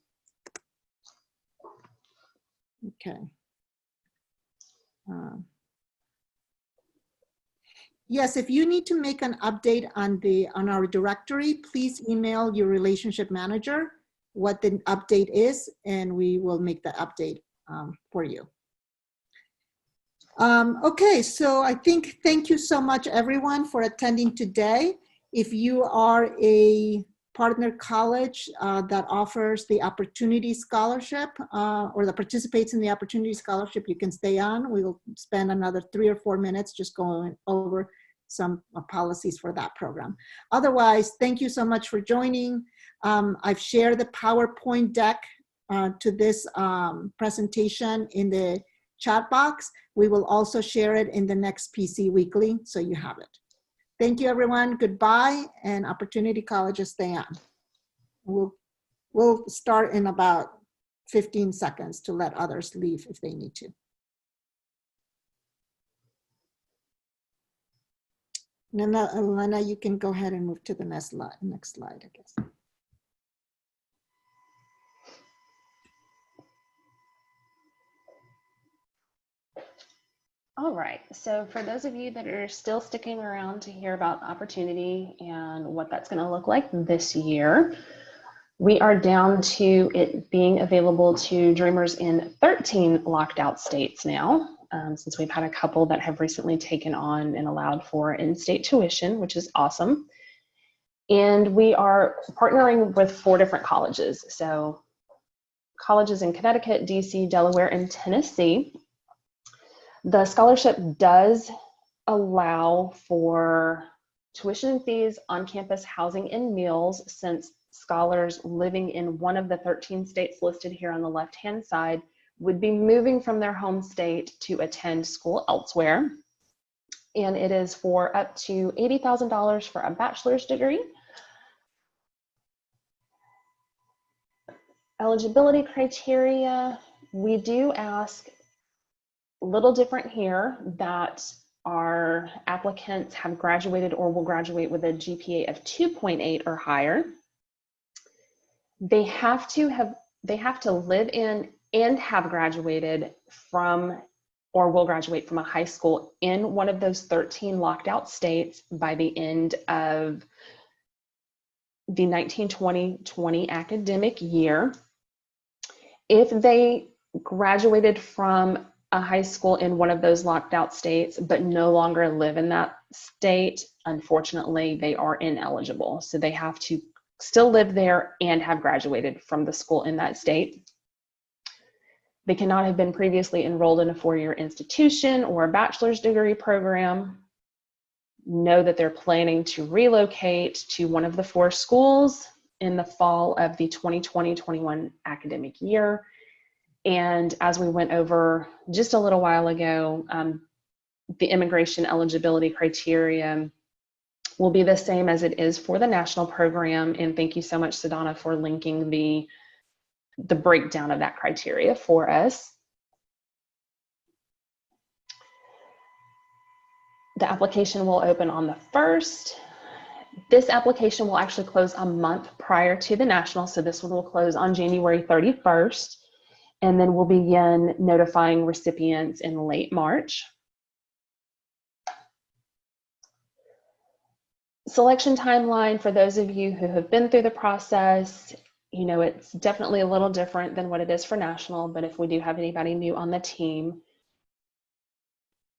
Okay. Yes, if you need to make an update on our directory, please email your relationship manager what the update is, and we will make the update for you. Okay, so I think thank you so much, everyone, for attending today. If you are a partner college that offers the Opportunity Scholarship or that participates in the Opportunity Scholarship, you can stay on. We will spend another 3 or 4 minutes just going over some policies for that program. Otherwise, thank you so much for joining. I've shared the PowerPoint deck to this presentation in the chat box. We will also share it in the next PC Weekly, so you have it. Thank you, everyone. Goodbye, and Opportunity Colleges, stay on. We'll start in about 15 seconds to let others leave if they need to. Elena, you can go ahead and move to the next slide, I guess. All right, so for those of you that are still sticking around to hear about Opportunity and what that's going to look like this year, we are down to it being available to Dreamers in 13 locked out states now, since we've had a couple that have recently taken on and allowed for in-state tuition, which is awesome. And we are partnering with 4 different colleges. So colleges in Connecticut, DC, Delaware, and Tennessee. The scholarship does allow for tuition and fees, on-campus housing, and meals, since scholars living in one of the 13 states listed here on the left-hand side would be moving from their home state to attend school elsewhere. And it is for up to $80,000 for a bachelor's degree. Eligibility criteria, we do ask, a little different here, that our applicants have graduated or will graduate with a GPA of 2.8 or higher. they have to live in and have graduated from or will graduate from a high school in one of those 13 locked out states by the end of the 1920-20 academic year. If they graduated from a high school in one of those locked out states but no longer live in that state, unfortunately, they are ineligible. So they have to still live there and have graduated from the school in that state. They cannot have been previously enrolled in a four-year institution or a bachelor's degree program. Know that they're planning to relocate to one of the four schools in the fall of the 2020-21 academic year. And as we went over just a little while ago, the immigration eligibility criteria will be the same as it is for the national program. And thank you so much, Sedona, for linking the breakdown of that criteria for us. The application will open on the 1st. This application will actually close a month prior to the national. So this one will close on January 31st. And then we'll begin notifying recipients in late March. Selection timeline for those of you who have been through the process, you know, it's definitely a little different than what it is for national, but if we do have anybody new on the team,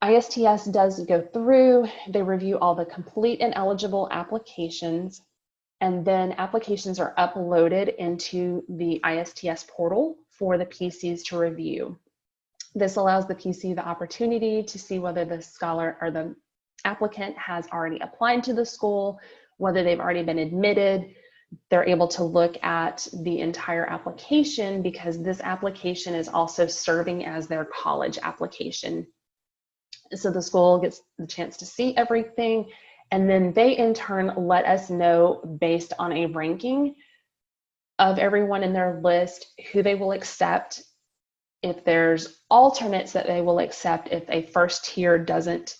ISTS does go through, they review all the complete and eligible applications, and then applications are uploaded into the ISTS portal for the PCs to review. This allows the PC the opportunity to see whether the scholar or the applicant has already applied to the school, whether they've already been admitted. They're able to look at the entire application because this application is also serving as their college application. So the school gets the chance to see everything, and then they in turn let us know based on a ranking of everyone in their list who they will accept, if there's alternates that they will accept if a first tier doesn't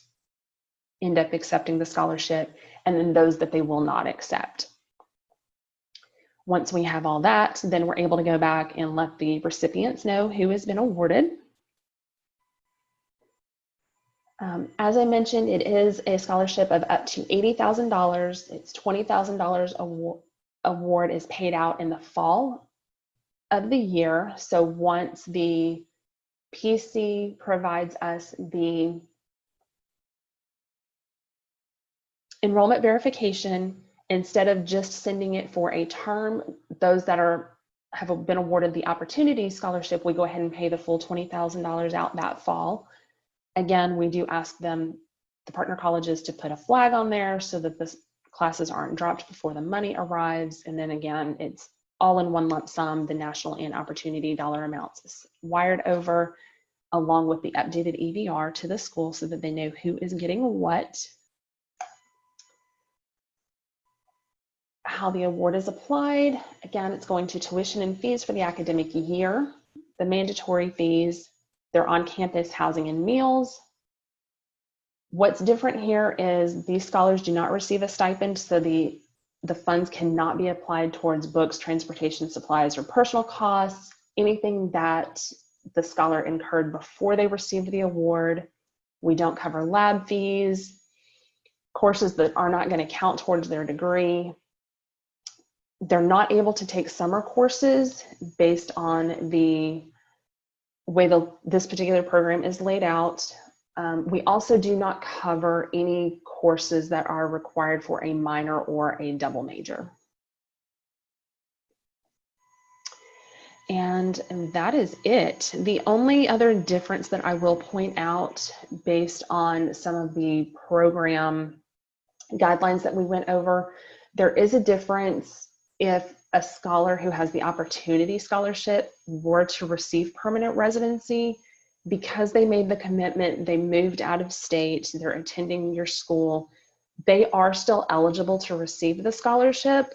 end up accepting the scholarship, and then those that they will not accept. Once we have all that, then we're able to go back and let the recipients know who has been awarded. As I mentioned, it is a scholarship of up to $80,000. It's $20,000 award is paid out in the fall of the year. So once the PC provides us the enrollment verification, instead of just sending it for a term, those that have been awarded the opportunity scholarship, we go ahead and pay the full $20,000 out that fall. Again, we do ask them, the partner colleges, to put a flag on there so that the classes aren't dropped before the money arrives. And then again, it's all in one lump sum, the national and opportunity dollar amounts is wired over along with the updated EVR to the school so that they know who is getting what. How the award is applied, again, it's going to tuition and fees for the academic year, the mandatory fees, their on-campus housing and meals. What's different here is these scholars do not receive a stipend, so the funds cannot be applied towards books, transportation, supplies, or personal costs, anything that the scholar incurred before they received the award. We don't cover lab fees, courses that are not going to count towards their degree. They're not able to take summer courses based on the way this particular program is laid out. We also do not cover any courses that are required for a minor or a double major. And that is it. The only other difference that I will point out based on some of the program guidelines that we went over, there is a difference if a scholar who has the opportunity scholarship were to receive permanent residency. Because they made the commitment, they moved out of state, they're attending your school, they are still eligible to receive the scholarship.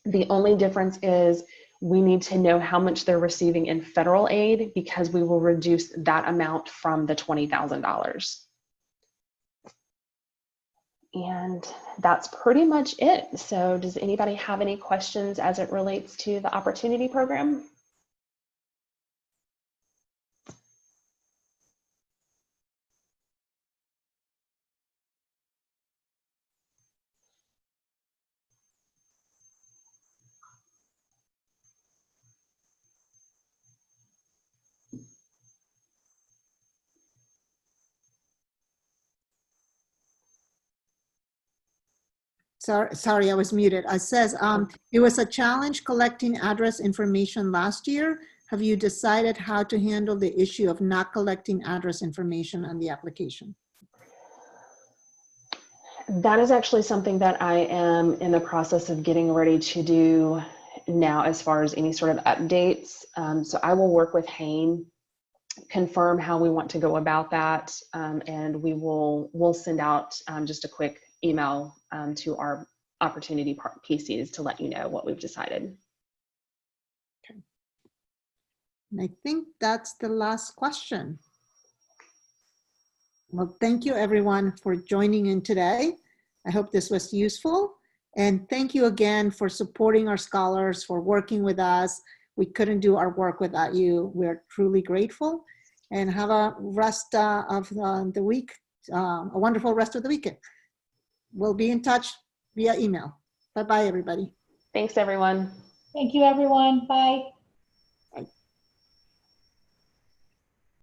The only difference is we need to know how much they're receiving in federal aid because we will reduce that amount from the $20,000. And that's pretty much it. So does anybody have any questions as it relates to the opportunity program? Sorry, I was muted. It says, it was a challenge collecting address information last year. Have you decided how to handle the issue of not collecting address information on the application? That is actually something that I am in the process of getting ready to do now as far as any sort of updates. So I will work with Hayne, confirm how we want to go about that, and we'll send out just a quick email to our opportunity PCs to let you know what we've decided. Okay. And I think that's the last question. Well, thank you everyone for joining in today. I hope this was useful. And thank you again for supporting our scholars, for working with us. We couldn't do our work without you. We're truly grateful. And have a rest of the week, a wonderful rest of the weekend. We'll be in touch via email. Bye-bye, everybody. Thanks, everyone. Thank you, everyone. Bye.